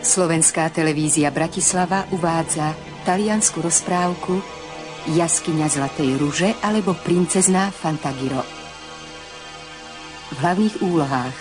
Slovenská televízia Bratislava uvádza taliansku rozprávku Jaskyňa Zlatej ruže alebo Princezná Fantagiro. V hlavných úlohách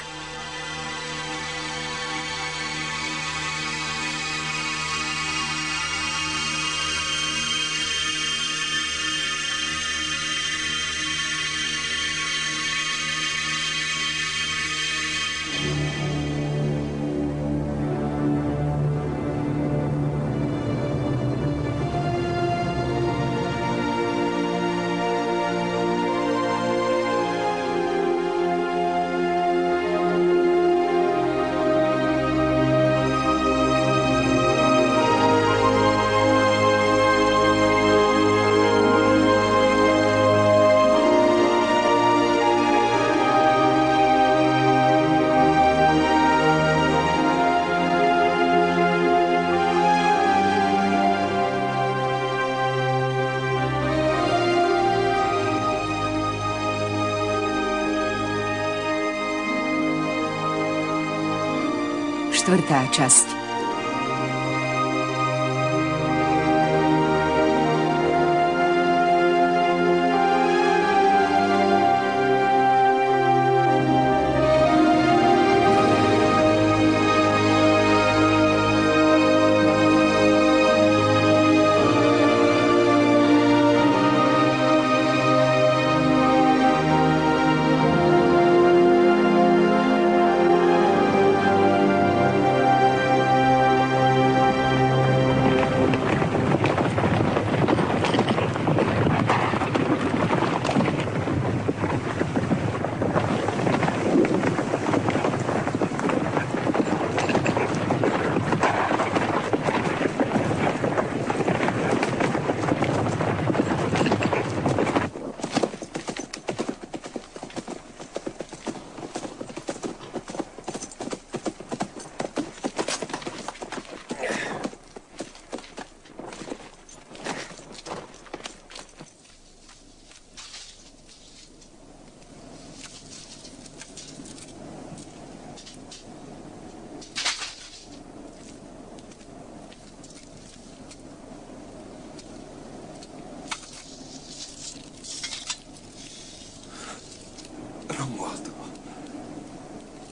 štvrtá časť.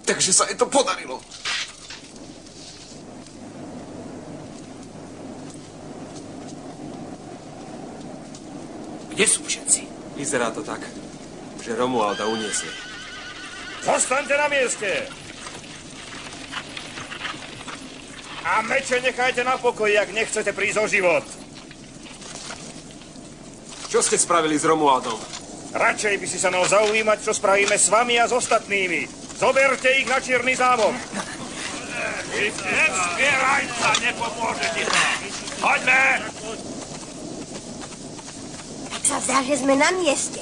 Takže sa jej to podarilo. Kde sú všetci? Vyzerá to tak, že Romualda uniesli. Zostaňte na mieste! A meče nechajte na pokoji, ak nechcete prísť o život. Čo ste spravili s Romualdom? Radšej by si sa mal zaujímať, čo spravíme s vami a s ostatnými. Zoberte ich na Čierny zámok. Nevzbieraj sa, nepomôže ti to. Poďme! Tak sa zdá, že sme na mieste.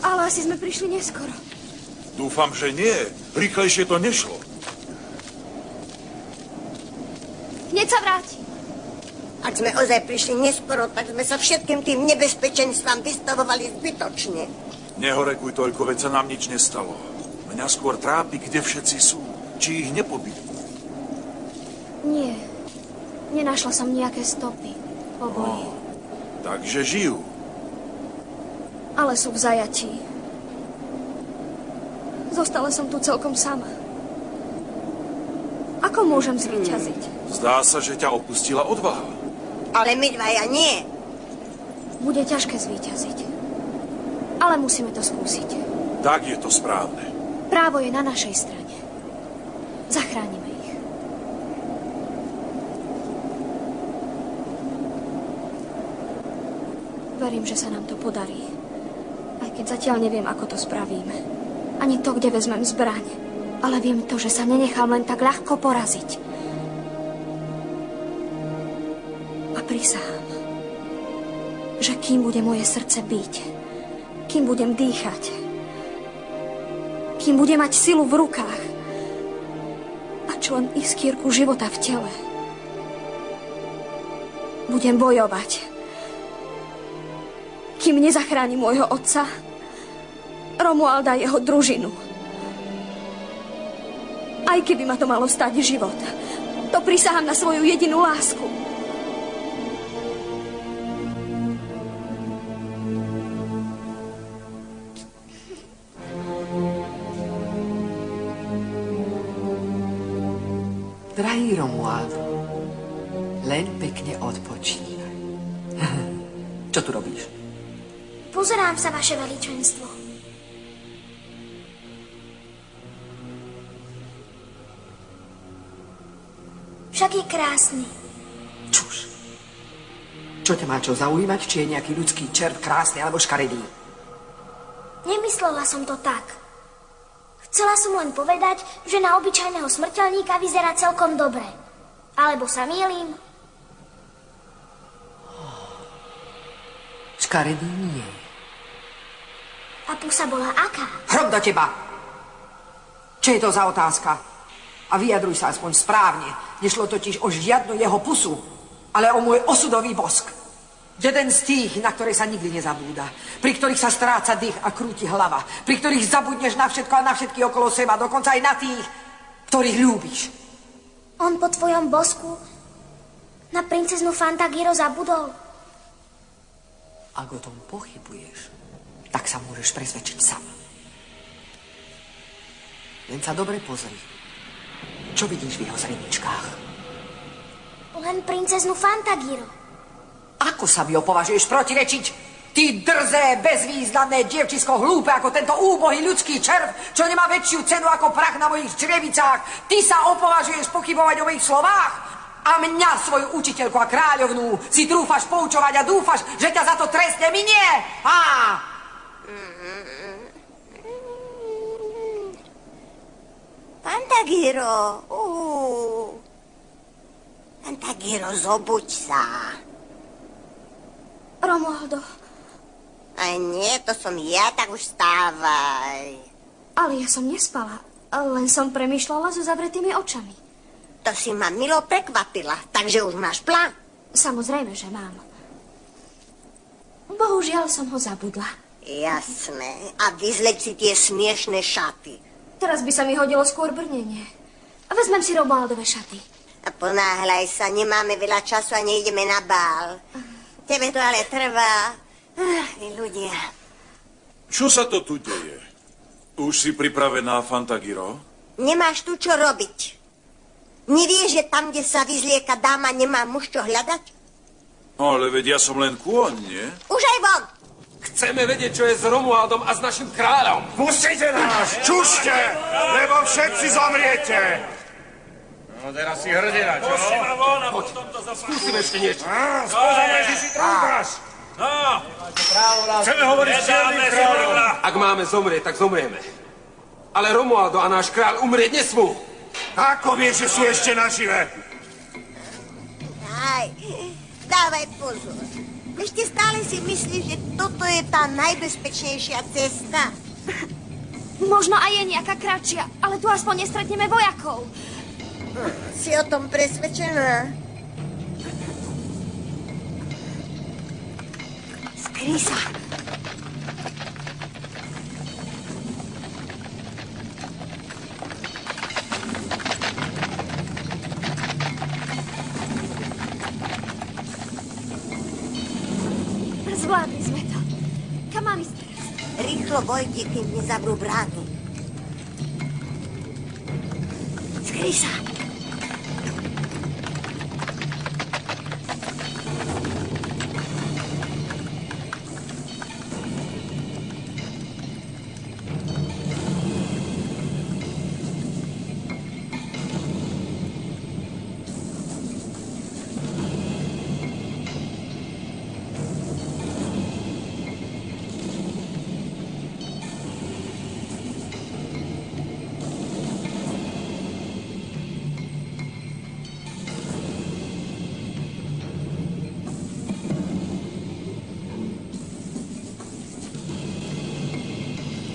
Ale asi sme prišli neskoro. Dúfam, že nie. Rýchlejšie to nešlo. Hneď sa vráti. Ak sme ozaj prišli neskoro, tak sme sa všetkým tým nebezpečenstvám vystavovali zbytočne. Nehorekuj toľko, veď sa nám nič nestalo. Mňa skôr trápi, kde všetci sú. Či ich nepobili. Nie. Nenašla som nejaké stopy po boji. Takže žijú. Ale sú v zajatí. Zostala som tu celkom sama. Ako môžem zvíťaziť? Zdá sa, že ťa opustila odvaha. Ale my dvaja nie. Bude ťažké zvíťaziť. Ale musíme to skúsiť. Tak je to správne. Právo je na našej strane. Zachránime ich. Verím, že sa nám to podarí. Aj keď zatiaľ neviem, ako to spravíme. Ani to, kde vezmem zbraň. Ale viem to, že sa nenechám len tak ľahko poraziť. A prisahám, že kým bude moje srdce biť, kým budem dýchať, kým bude mať silu v rukách a čo len iskierku života v tele, budem bojovať. Kým nezachráni môjho otca, Romualda a jeho družinu. Aj keby ma to malo stáť život, to Preto prisahám na svoju jedinú lásku. Drahý Romuald, len pekne odpočívaj. Čo tu robíš? Pozerám sa, vaše veličenstvo. Však je krásny. Čuž. Čo ťa má čo zaujímať, či je nejaký ľudský čert krásny alebo škaredý? Nemyslela som to tak. Chcela som len povedať, že na obyčajného smrteľníka vyzerá celkom dobre. Alebo sa mýlim? Škaredý nie. A pusa bola aká? Hrob do teba! Čo je to za otázka? A vyjadruj sa aspoň správne. Nešlo totiž o žiadnu jeho pusu, ale o môj osudový bosk. Jeden z tých, na ktoré sa nikdy nezabúda. Pri ktorých sa stráca dých a krúti hlava. Pri ktorých zabudneš na všetko a na všetky okolo seba. Dokonca aj na tých, ktorých ľúbiš. On po tvojom bosku na princeznu Fantagiro zabudol? Ak o tom pochybuješ, tak sa môžeš presvedčiť sama. Len sa dobre pozri. Čo vidíš v jeho zreničkách? Len princeznu Fantagiro. Ako sa mi opovažuješ protirečiť? Ty drzé, bezvýznamné dievčisko, hlúpe ako tento úbohý ľudský červ, čo nemá väčšiu cenu ako prach na mojich črievicách. Ty sa opovažuješ pochybovať o mojich slovách? A mňa, svoju učiteľku a kráľovnú, si trúfaš poučovať a dúfaš, že ťa za to trestne minie? Fantagiro, Fantagiro, zobuď sa. Romualdo. Aj nie, to som ja, tak už vstávaj. Ale ja som nespala. Len som premýšľala so zavretými očami. To si ma milo prekvapila, takže už máš plán. Samozrejme, že mám. Bohužiaľ som ho zabudla. Jasné. A vyzleď si tie smiešné šaty. Teraz by sa mi hodilo skôr brnenie. A vezmem si Romualdove šaty. A ponáhľaj sa, nemáme veľa času a nejdeme na bál. Tebe to ale trvá. Ľudia. Čo sa to tu deje? Už si pripravená, Fantagiro? Nemáš tu čo robiť. Nevieš, že tam, kde sa vyzlieka dáma, nemá muž čo hľadať? Ale veď ja som len kôň, nie? Už aj von! Chceme vedieť, čo je s Romualdom a s našim kráľom. Pustite nás, čušte, lebo všetci zomriete. No teraz si hrdina, čo? Poď, skúsime ešte niečo. Spozorme, že si trúbaš. No, chceme hovoriť s čiernym kráľom. Ak máme zomrieť, tak zomrieme. Ale Romualdo a náš kráľ umrieť nesmú. Ako vieš, že sú ešte nažive? Aj, dávaj pozor. Ešte stále si myslíš, že toto je tá najbezpečnejšia cesta? Možno aj je nejaká kratšia, ale tu aspoň nestretneme vojakov. Si o tom presvedčená? Skryj sa. Zvládli sme to. Kam mám ísť teraz? Rýchlo vojdi, kým nezavrú brány. Skryj sa.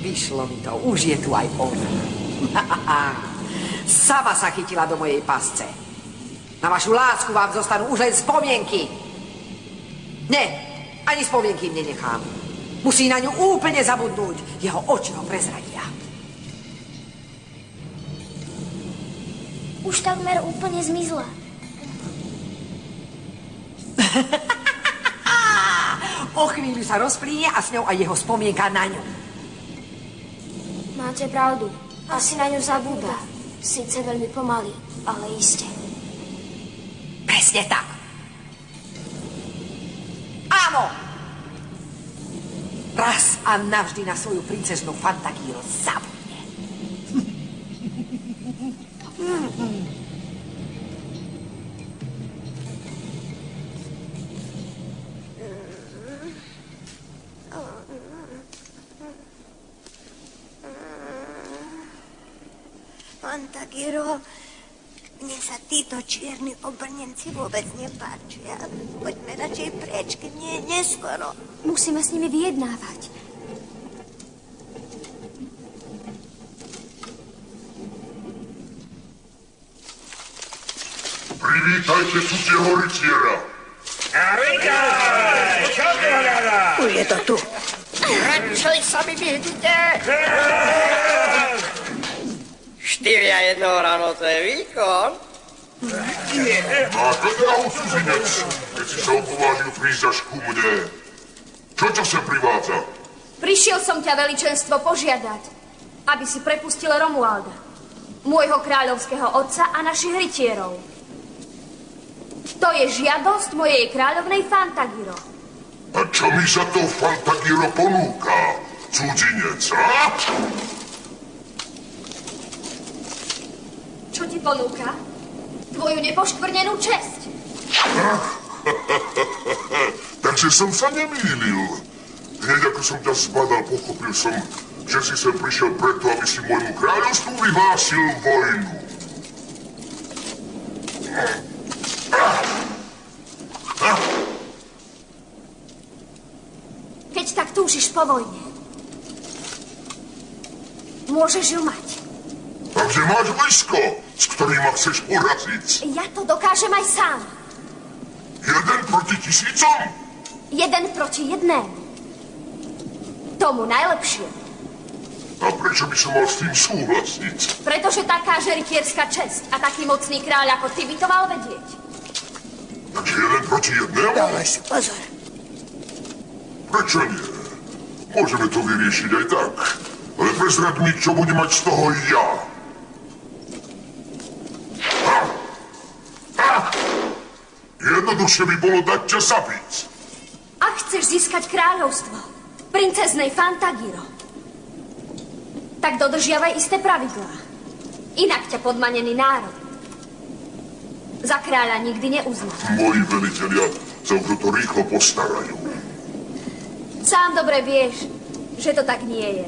Vyšlo mi to, už je tu aj ona. Sama sa chytila do mojej pasce. Na vašu lásku vám zostanú už len spomienky. Nie, ani spomienky im nenechám. Musí na ňu úplne zabudnúť. Jeho oči ho prezradia. už takmer úplne zmizla. O chvíľu sa rozplíne a s ňou aj jeho spomienka na ňu. Máte pravdu. Asi na ňu zabúda. Sice veľmi pomaly, ale iste. Presne tak. Áno! Raz a navždy na svoju princeznú Fantagíro zabudne. Fantagíro, mne sa títo čierni obrnenci vôbec nepáčia. Poďme radšej preč, keď nie je neskoro. Musíme s nimi vyjednávať. Privítajte cudzieho rytiera. Vítaj! Čo tu hľadá? Už je to tu. Radšej sa mi vyhnite! 4 a 1 ráno, to je výkon. Má to drahu cudzinec, keď si sa opovážil prísť až ku mne. Čo ťa sem privádza? Prišiel som ťa, veličenstvo, požiadať, aby si prepustil Romualda, môjho kráľovského otca a našich rytierov. To je žiadosť mojej kráľovnej Fantagíro. A čo mi za to Fantagíro ponúka, cudzinec, a? Čo ti ponúka? Tvoju nepoškvrnenú česť. Takže som sa nemýlil. Hneď ako som ťa zbadal, pochopil som, že si sem prišiel preto, aby si môjmu kráľovstvu vyhlásil vojnu. Keď tak túžiš po vojne, môžeš ju mať. A kde máš vojsko, s ktorým ma chceš poraziť? Ja to dokážem aj sám. 1 proti 1000? 1 proti 1. Tomu najlepšie. A prečo by som mal s tým súhlasiť? Pretože taká žeritierská česť a taký mocný kráľ ako ty by to mal vedieť. Takže 1 proti 1? Dávaj si pozor. Prečo nie? Môžeme to vyriešiť aj tak. Ale prezrad mi, čo budem mať z toho ja. Jednoduchšie by bolo dať ťa zabiť. Ak chceš získať kráľovstvo princeznej Fantagíro, tak dodržiavaj isté pravidlá. Inak ťa podmanený národ za kráľa nikdy neuzná. Moji velitelia sa už o to rýchlo postarajú. Sám dobre vieš, že to tak nie je.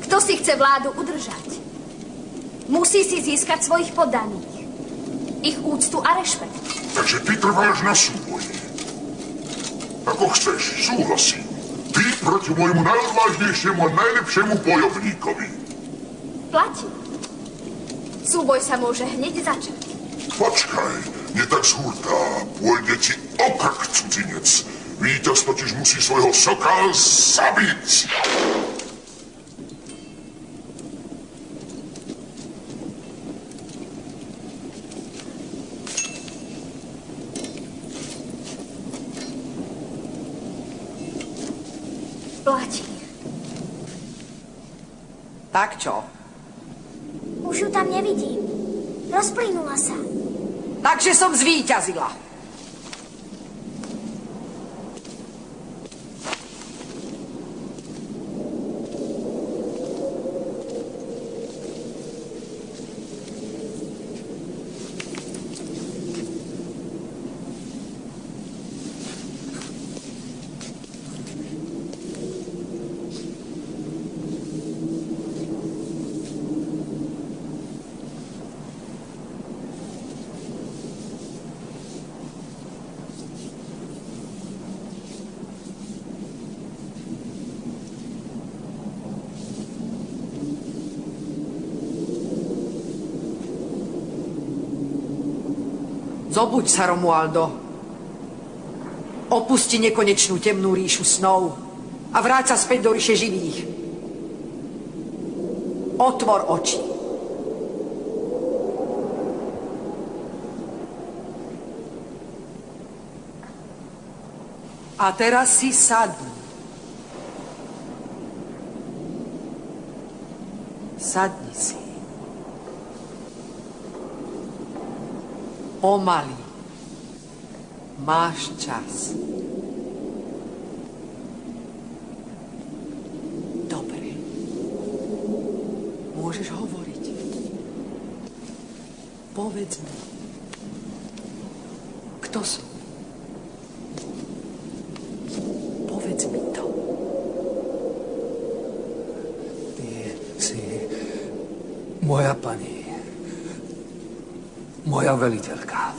Kto si chce vládu udržať, musí si získať svojich poddaných, ich úctu a rešpekt. Takže ty trváš na súboji. Ako chceš, súhlasím. Ty proti môjmu najodvážnejšiemu a najlepšiemu bojovníkovi. Platí. Súboj sa môže hneď začať. Počkaj, nie tak z hurta. Pôjde ti o krk, cudzinec. Víťaz totiž musí svojho soka zabiť. Platí. Tak čo? Už ju tam nevidím. Rozplynula sa. Takže som zvíťazila. Zobuď sa, Romualdo. Opusti nekonečnú temnú ríšu snov a vráť sa späť do ríše živých. Otvor oči. A teraz si sadni. Sadni si. Pomaly. Máš čas. Dobre. Môžeš hovoriť. Povedz mi. Kto som? Povedz mi to. Ty si moja pani. Moja veliteľka.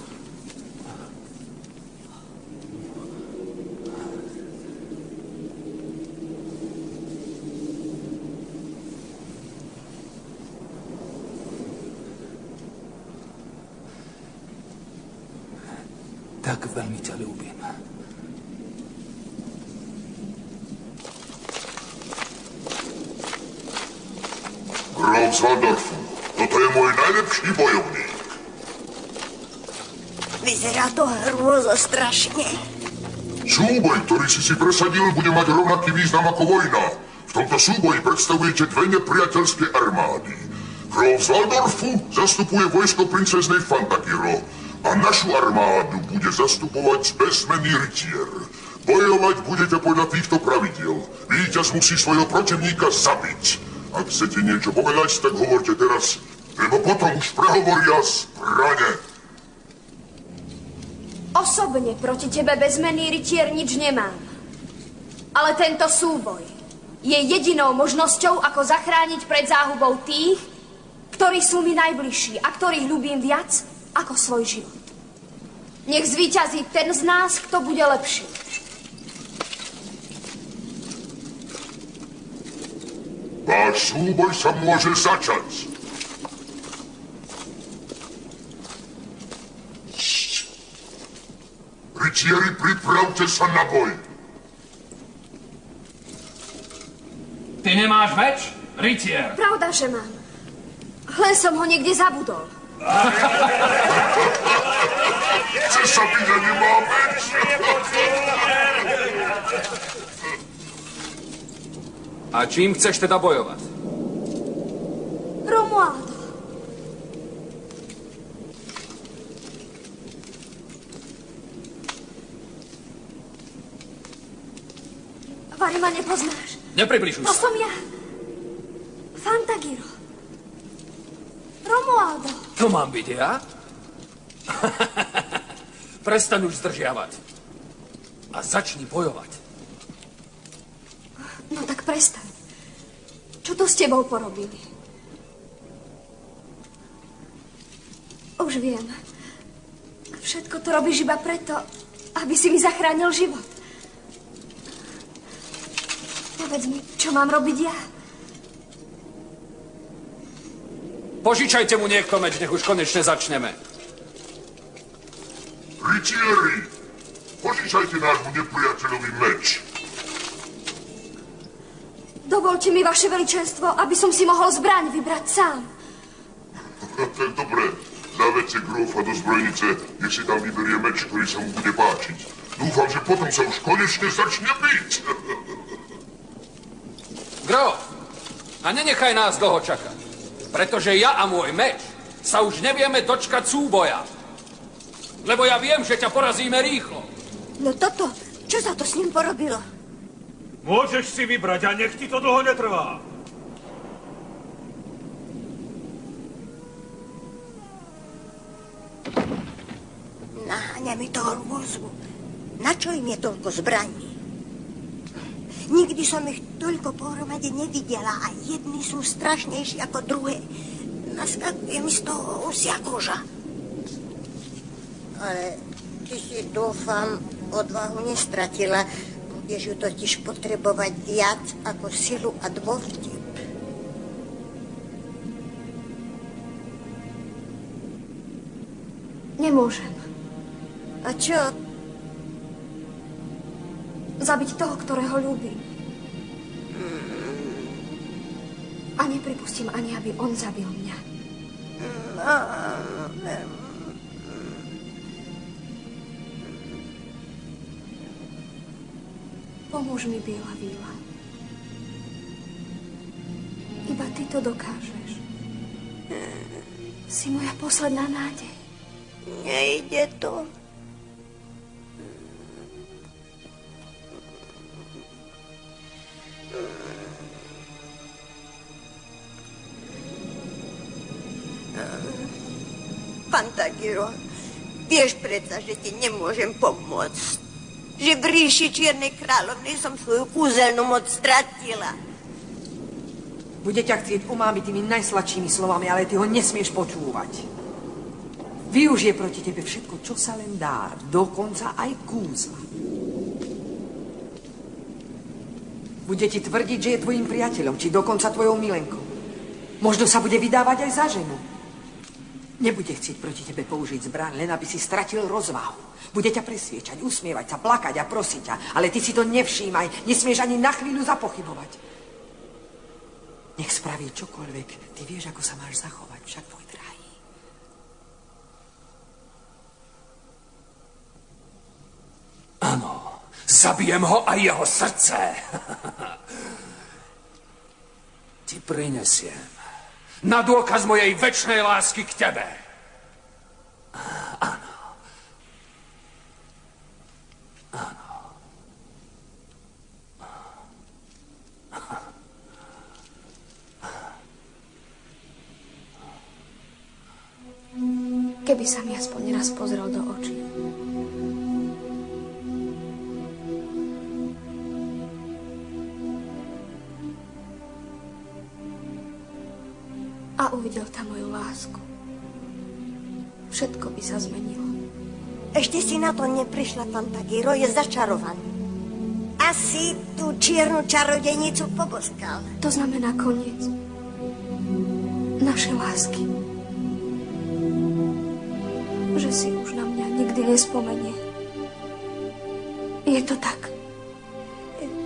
Tak veľmi ťa ľúbim. Gróf z Waldorfu, toto je môj najlepší bojovník. Vyzerá to hrôzostrašne. Súboj, ktorý si presadil, bude mať rovnaký význam ako vojna. V tomto súboji predstavujete dve nepriateľské armády. Gróf z Waldorfu zastupuje vojsko princeznej Fantagiro a našu armádu bude zastupovať bezmenný rytier. Bojovať budete podľa týchto pravidiel. Víťaz musí svojho protivníka zabiť. Ak chcete niečo povedať, tak hovorte teraz, lebo potom už prehovoria zbrane. Osobne proti tebe bezmenný rytier nič nemám. Ale tento súboj je jedinou možnosťou, ako zachrániť pred záhubou tých, ktorí sú mi najbližší a ktorých ľúbim viac ako svoj život. Nech zvíťazí ten z nás, kto bude lepší. Váš súboj sa môže začať. Rytieri, pripravte sa na boj. Ty nemáš meč, rytier? Pravda, že mám. Len som ho niekde zabudol. Chce sa byť a nemá meč? A čím chceš teda bojovať? Romualdo. Vary, ma nepoznáš. Nepribližuj To sa. som ja. Fantagiro. Romualdo. To mám byť ja? Prestaň už zdržiavať. A začni bojovať. No tak prestaň. Čo to s tebou porobili? Už viem. Všetko to robíš iba preto, aby si mi zachránil život. Povedz mi, čo mám robiť ja? Požičajte mu niekto meč, nech už konečne začneme. Rytieri, požičajte nášmu nepriateľovi meč. Dovolte mi, vaše veličenstvo, aby som si mohol zbraň vybrať sám. Tak dobre, zavedte grófa do zbrojnice, nech si tam vyberie meč, ktorý sa mu bude páčiť. Dúfam, že potom sa už konečne začne biť. Gróf, a nenechaj nás dlho čakať, pretože ja a môj meč sa už nevieme dočkať súboja. Lebo ja viem, že ťa porazíme rýchlo. No toto, čo sa to s ním porobilo? Môžeš si vybrať a nech ti to dlho netrvá. Naháňa mi to hrôzu. Na čo im je toľko zbraní? Nikdy som ich toľko pohromade nevidela a jedni sú strašnejší ako druhé. Naskakuje mi z toho osia koža. Ale ty si, dúfam, odvahu nestratila. Budeš ju totiž potrebovať viac ako silu a dôvtip. Nemôžem. A čo? Zabiť toho, ktorého ľúbim. A nepripustím ani, aby on zabil mňa. Pomôž mi, biela víla. Iba ty to dokážeš. Si moja posledná nádej. Nejde to. Fantagiro, vieš predsa, že ti nemôžem pomôcť. Že v ríši Čiernej kráľovny som svoju kúzelnú moc stratila. Bude ťa chcieť umámiť tými najsladšími slovami, ale ty ho nesmieš počúvať. Využije proti tebe všetko, čo sa len dá, dokonca aj kúzla. Bude ti tvrdiť, že je tvojim priateľom, či dokonca tvojou milenkou. Možno sa bude vydávať aj za ženu. Nebude chcieť proti tebe použiť zbraň, len aby si stratil rozvahu. Bude ťa presviečať, usmievať sa, plakať a prosiť ťa, ale ty si to nevšímaj, nesmieš ani na chvíľu zapochybovať. Nech spraví čokoľvek, ty vieš, ako sa máš zachovať, však tvoj drahý. Áno, zabijem ho a jeho srdce. Ti prinesiem na dôkaz mojej večnej lásky k tebe. Áno. Áno. Keby sa mi aspoň raz pozrel do očí. A uvidel tam moju lásku. Všetko by sa zmenilo. Ešte si na to neprišla, Fantagiro, je začarovaný. Asi tú čiernu čarodejnicu poboskal. To znamená koniec našej lásky. Že si už na mňa nikdy nespomenie. Je to tak?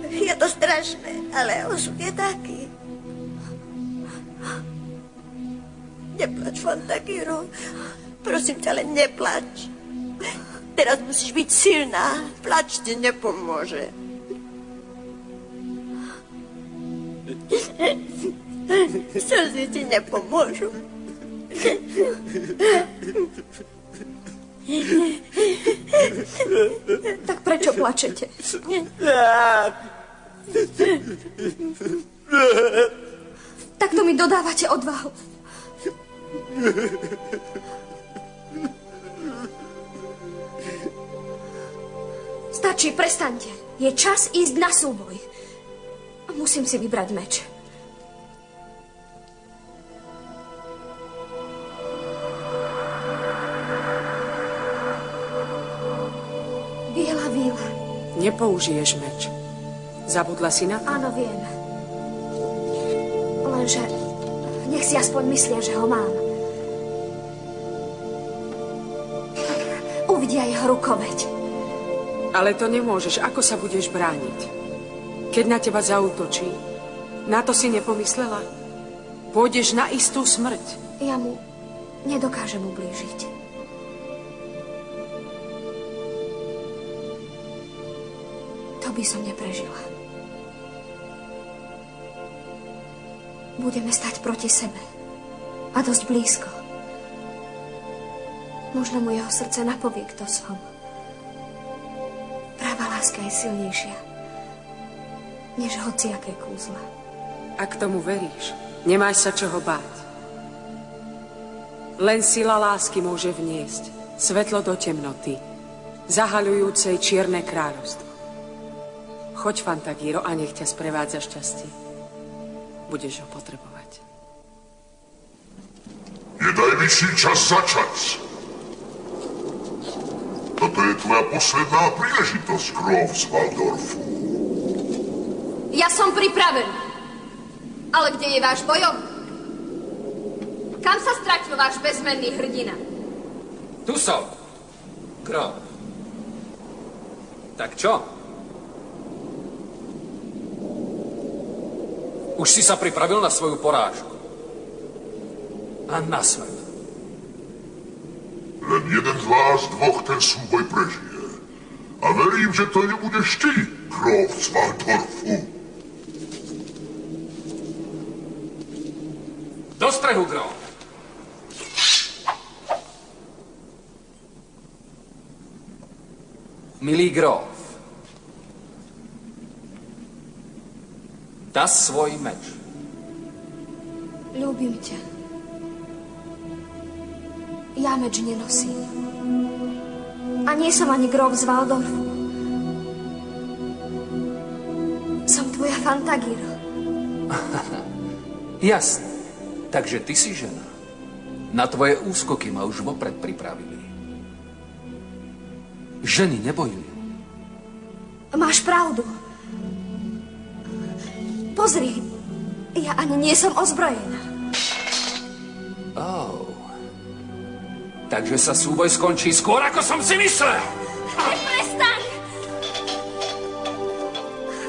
Je to strašné, ale osud je taký. Neplač, Fantagiro. Prosím ťa, len neplač. Teraz musíš byť silná. Plač ti nepomôže. Slzy ti nepomôžu. Tak prečo plačete? Tak to mi dodávate odvahu. Stačí, prestaňte. Je čas ísť na súboj. Musím si vybrať meč. Biela víla. Nepoužiješ meč. Zabudla si na to? Áno, viem. Lenže nech si aspoň myslia, že ho mám. Uvidia jeho rukoveď. Ale to nemôžeš. Ako sa budeš brániť? Keď na teba zaútočí, na to si nepomyslela? Pôjdeš na istú smrť. Ja mu nedokážem ublížiť. To by som neprežila. Budeme stať proti sebe. A dosť blízko. Možno mu jeho srdce napovie, kto som. Práva láska je silnejšia, než hociaké kúzla. Ak tomu veríš, nemáš sa čoho báť. Len sila lásky môže vniesť svetlo do temnoty, zahaľujúcej Čierne kráľovstvo. Choď, Fantagiro, a nech ťa sprevádza šťastie. Budeš ho potrebovať. Je najvyšší čas začať. Toto je tvoja posledná príležitosť, Grof z Waldorfu. Ja som pripravený. Ale kde je váš bojovník? Kam sa stratil váš bezmenný hrdina? Tu som, Grof. Tak čo? Už si sa pripravil na svoju porážku. A na smrť. Len jeden z vás dvoch ten súboj prežije. A A verím, že to nebudeš ty, kráľ z Waldorfu. Do strehu, gróf. Milý gróf, dá svoj meč. Ľúbim ťa. Ja meč nenosím. A nie som ani gróf z Waldorfu. Som tvoja Fantagiro. Jasne. Takže ty si žena. Na tvoje úskoky ma už vopred pripravili. Ženy nebojujú. Máš pravdu. Pozri, ja ani nie som ozbrojená. Oh. Takže sa súboj skončí skôr, ako som si myslel. Prestaň!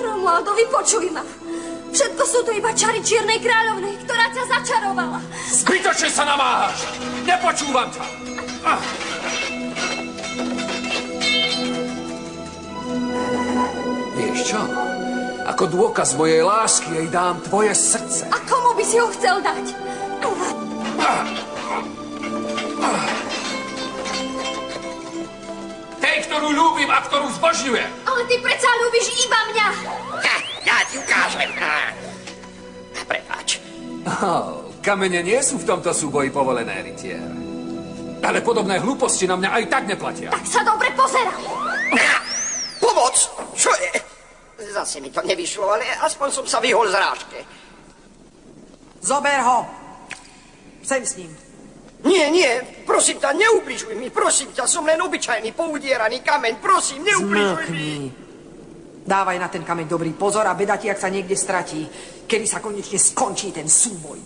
Romualdo, vypočuj ma. Všetko sú to iba čary Čiernej kráľovnej, ktorá ťa začarovala. Zbytočne sa namáhaš! Nepočúvam ťa! Vieš čo? Ako dôkaz mojej lásky jej dám tvoje srdce. A komu by si ho chcel dať? Tej, ktorú ľúbim a ktorú zbožňujem. Ale ty predsa ľúbiš iba mňa. Ja ti ukážem. Prepáč. Kamene nie sú v tomto súboji povolené, rytier. Ale podobné hlúposti na mňa aj tak neplatia. Tak sa dobre pozeraj. Pomoc! Čo je? Zase mi to nevyšlo, ale aspoň som sa vyhol zrážke. Zober ho. Sem s ním. Nie, prosím ťa, neubližuj mi, prosím ťa, som len obyčajný, poudieraný kameň, prosím, neubližuj mi. Dávaj na ten kameň dobrý pozor a beda ti, ak sa niekde stratí, kedy sa konečne skončí ten súboj.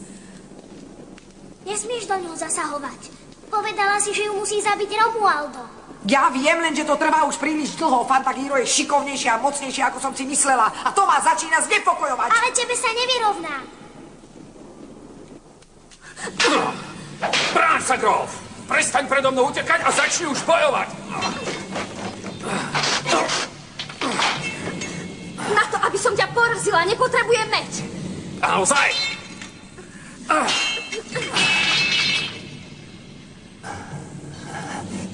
Nesmieš do ňoho zasahovať. Povedala si, že ju musí zabiť Romualdo. Ja viem, len že to trvá už príliš dlho. Fantagiro je šikovnejšia a mocnejšia, ako som si myslela. A to ma začína znepokojovať. Ale tebe sa nevyrovná. Bráň sa, gróf! Prestaň predo mnou utekať a začni už bojovať! Na to, aby som ťa porazila, nepotrebujem meč. Naozaj?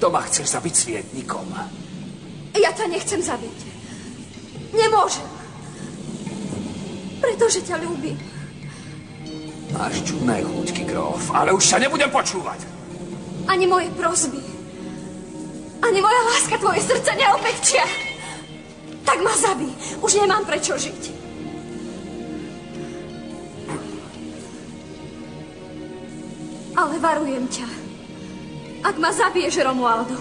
To ma chceš zabiť svietnikom. Ja ťa nechcem zabiť. Nemôžem. Pretože ťa ľúbim. Máš čudné chuťky, gróf, ale už sa nebudem počúvať. Ani moje prosby, ani moja láska tvoje srdce neopekčia. Tak ma zabij. Už nemám prečo žiť. Ale varujem ťa. Ak ma zabiješ, Romualdo,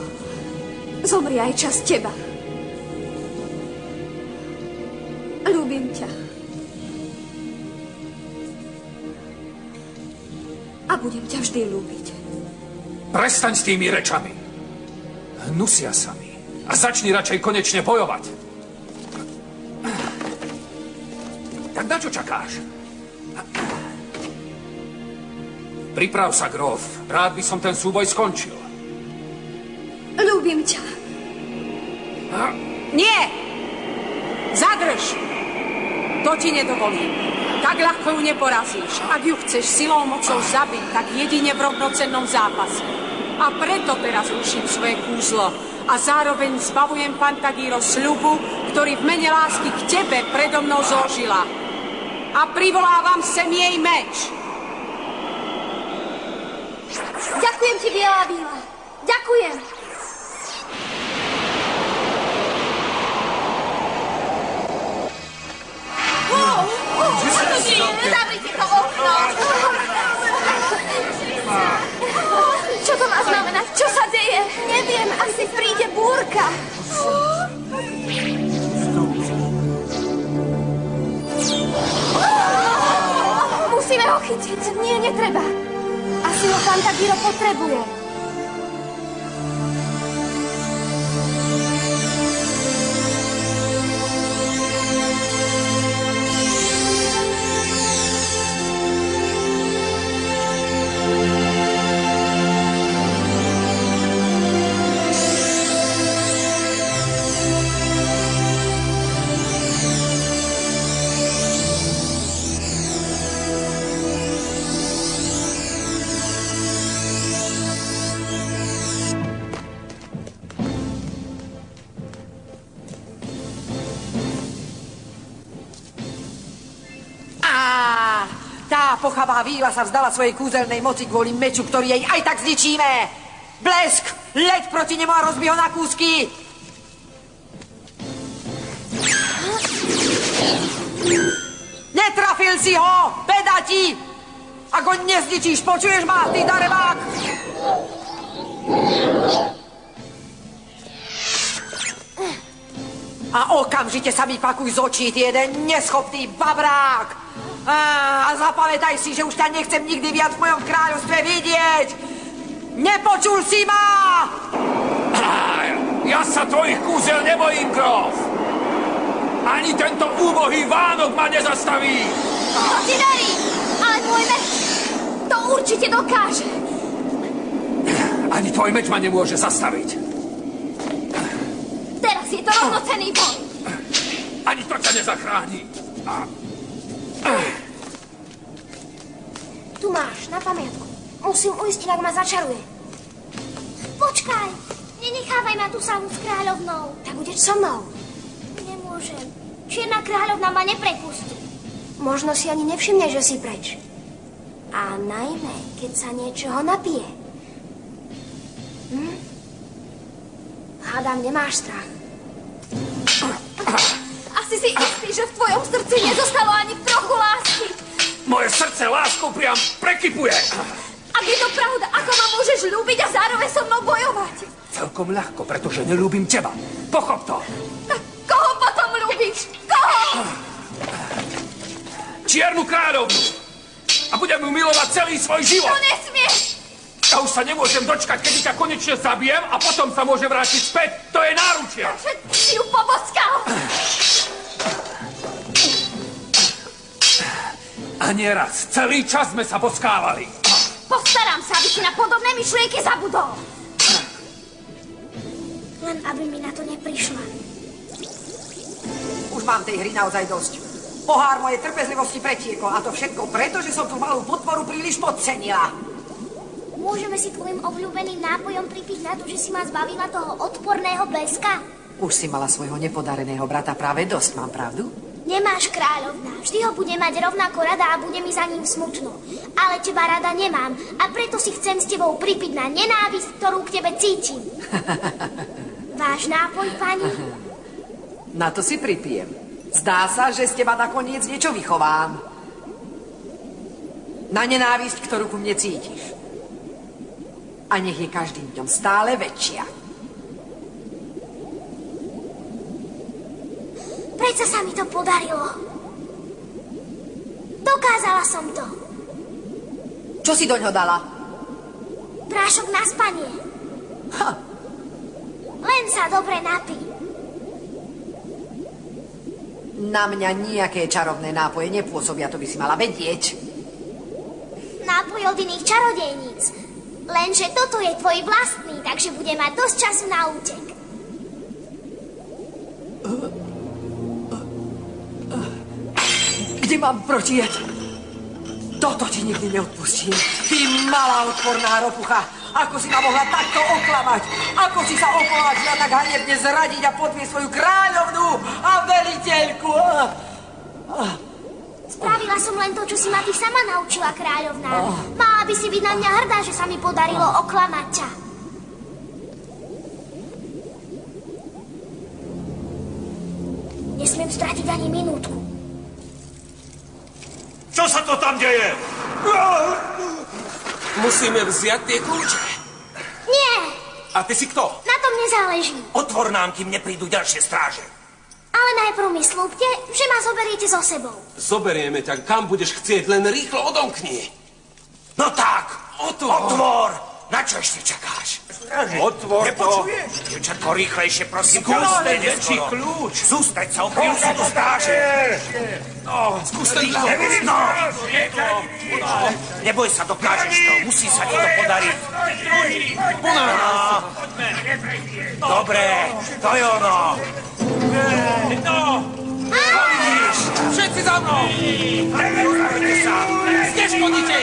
zomrie aj časť teba. Ľúbim ťa. A budem ťa vždy ľúbiť. Prestaň s tými rečami. Hnusia sa mi. A začni radšej konečne bojovať. Tak na čo čakáš? Priprav sa, gróf. Rád by som ten súboj skončil. Ľúbim ťa. Nie! Zadrž! To ti nedovolím. Tak ľahko ju neporazíš. Ak ju chceš silou mocou zabiť, tak jedine v rovnocennom zápase. A preto teraz ruším svoje kúzlo a zároveň zbavujem Fantagiro sľubu, ktorý v mene lásky k tebe predo mnou zložila. A privolávam sem jej meč. Ďakujem ti, Biela Víla. Ďakujem. Zavrite to okno. Čo to má znamenať? Čo sa deje? Neviem, asi príde búrka. Musíme ho chytiť. Nie, netreba. Asi ho Fantagiro potrebuje. Tá pochabá víla sa vzdala svojej kúzelnej moci kvôli meču, ktorý jej aj tak zničíme. Blesk, leď proti nemu a rozbij ho na kúsky. Netrafil si ho, pedati! Ak ho nezničíš, počuješ ma, ty darebák? A okamžite sa mi pakuj z očí, ty jeden neschopný babrák! A zapamätaj si, že už ťa nechcem nikdy viac v mojom kráľovstve vidieť! Nepočul si ma! Ja sa tvojich kúzel nebojím, Grof! Ani tento úbohý Vánok ma nezastaví! To ti verím, ale tvoj meč to určite dokáže. Ani tvoj meč ma nemôže zastaviť. Teraz je to rovnocenný boj. Ani to ťa nezachráni. Tu máš, na pamiatku. Musím ujsť, inak ma začaruje. Počkaj, nenechávaj ma tu samú s kráľovnou. Tak budeš so mnou. Nemôžem. Čierna kráľovna ma neprepustí. Možno si ani nevšimne, že si preč. A najmä, keď sa niečoho napije. Hádam, nemáš strach. Asi si istý, že v tvojom srdci nezostalo ani trochu lásky. Moje srdce láskou priam prekypuje. Ak je to pravda, ako ma môžeš ľúbiť a zároveň so mnou bojovať? Celkom ľahko, pretože neľúbim teba. Pochop to. Tak koho potom ľúbiš? Koho? Čiernu kráľovnu. A budem ju milovať celý svoj život. To nesmieš. Ja už sa nemôžem dočkať, kedy ťa konečne zabijem a potom sa môže vrátiť späť. To je náručia. Takže si ju poboskal. A nieraz. Celý čas sme sa boskávali. Postaram sa, aby si na podobné myšlienky zabudol. Len aby mi na to neprišla. Už mám tej hry naozaj dosť. Pohár mojej trpezlivosti pretiekol a to všetko preto, že som tú malú potvoru príliš podcenila. Môžeme si tvojim obľúbeným nápojom pripiť na to, že si ma zbavila toho odporného bleska? Už si mala svojho nepodareného brata práve dosť, mám pravdu? Nemáš, kráľovná. Vždy ho bude mať rovnako rada a bude mi za ním smutno. Ale teba rada nemám a preto si chcem s tebou pripiť na nenávisť, ktorú k tebe cítim. Váš nápoj, pani? Na to si pripijem. Zdá sa, že z teba nakoniec niečo vychovám. Na nenávisť, ktorú ku mne cítiš. A nech je každým dňom stále väčšia. Prečo sa mi to podarilo? Dokázala som to. Čo si doňho dala? Prášok na spanie. Ha. Len sa dobre napí. Na mňa nejaké čarovné nápoje nepôsobia, to by si mala vedieť. Nápoj od iných čarodejníc. Lenže toto je tvoj vlastný, takže bude mať dosť času na útek. Kde mám protijet? Toto ti nikdy neodpustím. Ty malá odporná ropucha. Ako si ma mohla takto oklamať? Ako si sa opovážila tak hanebne zradiť a podviesť svoju kráľovnú a veliteľku? Spravila som len to, čo si ma ty sama naučila, kráľovná. Mala by si byť na mňa hrdá, že sa mi podarilo oklamať ťa. Nesmiem stratiť ani minútku. Čo sa to tam deje? Musíme vziať tie kľúče. Nie! A ty si kto? Na tom nezáleží. Otvor nám, kým neprídu ďalšie stráže. Ale najprv mi slúbte, že ma zoberiete so sebou. Zoberieme ťa, kam budeš chcieť, len rýchlo odomkni. No tak, otvor! Na čo ešte čakáš? Otvor to. Nepočuješ? Dievčatko, rýchlejšie, prosím. Skús ten väčší kľúč. Sústreď sa, odkryl sa do stráže. Skús to rýchlo. Nevidím. Neboj sa, dokážeš to. Musí sa ti to podariť. Dobre, to je ono. Vidíš, všetci za mnou. Pripravte sa. Ste škodíte.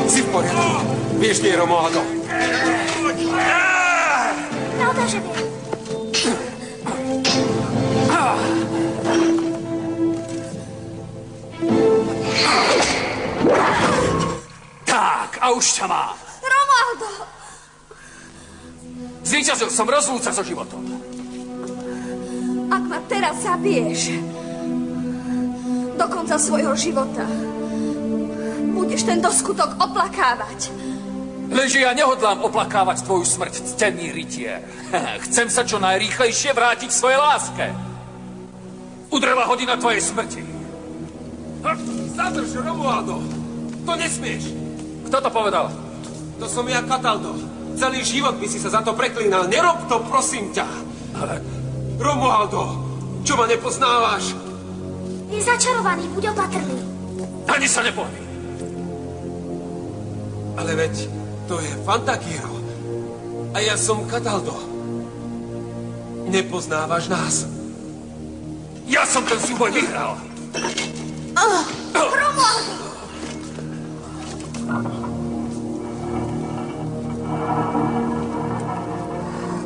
Si v poriadku. Vieš, nie, Romualdo. že viem. Tak, a už ťa mám. Romualdo! Zvíťazil som, rozlúč sa so životom. Ak ma teraz zabiješ, do konca svojho života budeš ten doskutok oplakávať. Lenže ja nehodlám oplakávať tvoju smrť, ctený rytier. Chcem sa čo najrýchlejšie vrátiť svojej láske. Udrela hodina tvojej smrti. Zadrž, Romualdo! To nesmieš! Kto to povedal? To som ja, Cataldo. Celý život by si sa za to preklínal. Nerob to, prosím ťa. Ale... Romualdo, čo ma nepoznávaš? Je začarovaný, buď opatrný. Ani sa neboj. Ale veď to je Fantagiro. A ja som Cataldo. Nepoznávaš nás? Ja som ten súboj vyhral. Romualdo!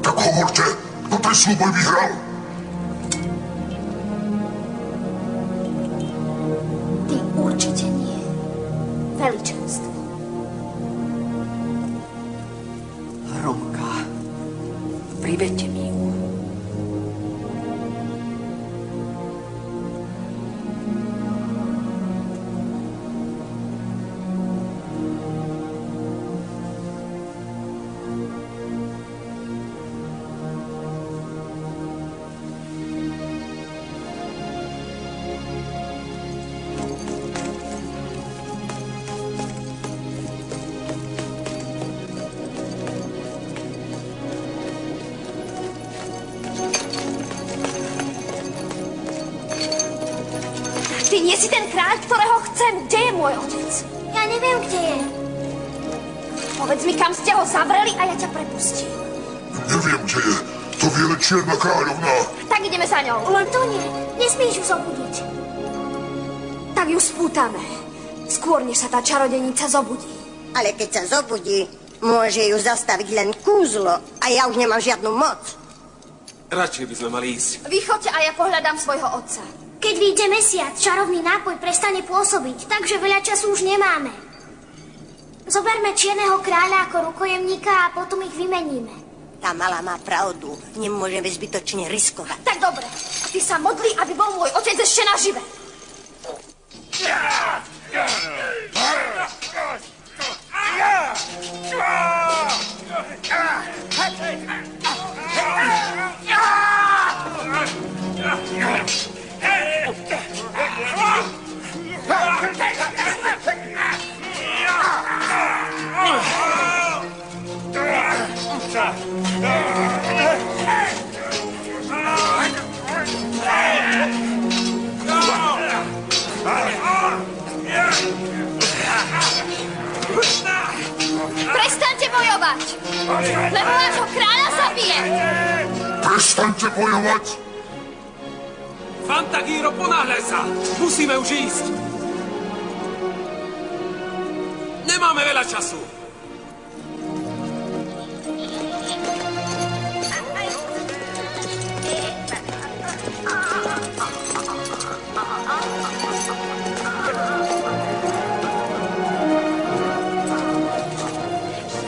Tak hovorte, kto ten súboj vyhral? Ty určite nie. Veličenstvo. Romka, privedte mi ju. Ty nie si ten kráľ, ktorého chcem. Kde je môj otec? Ja neviem, kde je. Povedz mi, kam ste ho zavreli a ja ťa prepustím. Neviem, kde je. To vie len Čierna kráľovná. Tak ideme za ňou. Len to nie. Nesmieš ju zobudiť. Tak ju spútame. Skôr, než sa tá čarodejnica zobudí. Ale keď sa zobudí, môže ju zastaviť len kúzlo a ja už nemám žiadnu moc. Radšej by sme mali ísť. Vy choďte a ja pohľadám svojho otca. Keď vyjde mesiac, čarovný nápoj prestane pôsobiť, takže veľa času už nemáme. Zoberme Čierneho kráľa ako rukojemníka a potom ich vymeníme. Tá malá má pravdu. Nemôžeme zbytočne riskovať. Tak dobre. Ty sa modli, aby bol môj otec ešte nažive. Prestaňte bojovať, lebo vášho kráľa zabije. Prestaňte bojovať! Fantagiro, ponáhľaj sa! Musíme už ísť! Nemáme veľa času!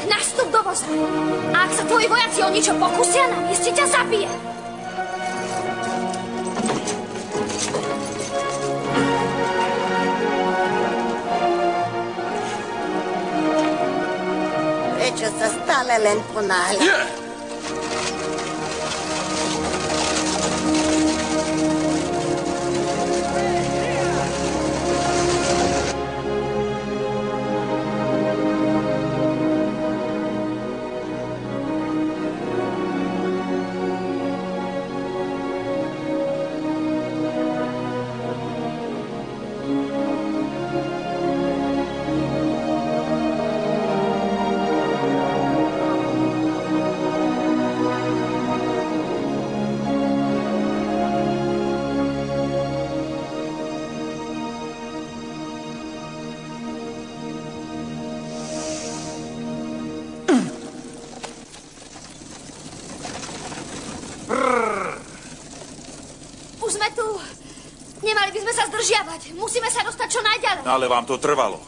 Nastup do vozu. A ak sa tvoji vojaci o niečo pokusia, na mieste ťa zabije. Prečo sa stále len ponáhľa? Yeah. zdržiavať. Musíme sa dostať čo najďalej. Ale vám to trvalo.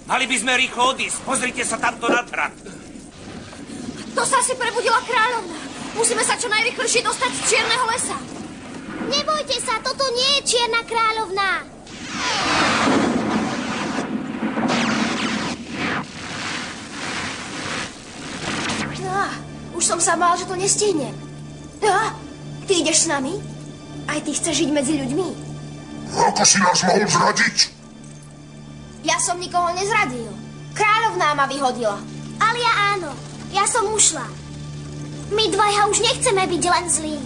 Mali by sme rýchlo odísť. Pozrite sa tamto nad hrad. To sa asi prebudila kráľovna. Musíme sa čo najrýchlejšie dostať z Čierneho lesa. Nebojte sa, toto nie je Čierna kráľovná. Už som sa bál, že to nestihnem. Ty ideš s nami? Aj ty chceš žiť medzi ľuďmi? Ako si nás mohol zradiť? Ja som nikoho nezradil. Kráľovná ma vyhodila. Ale ja áno. Ja som ušla. My dvaja už nechceme byť len zlí.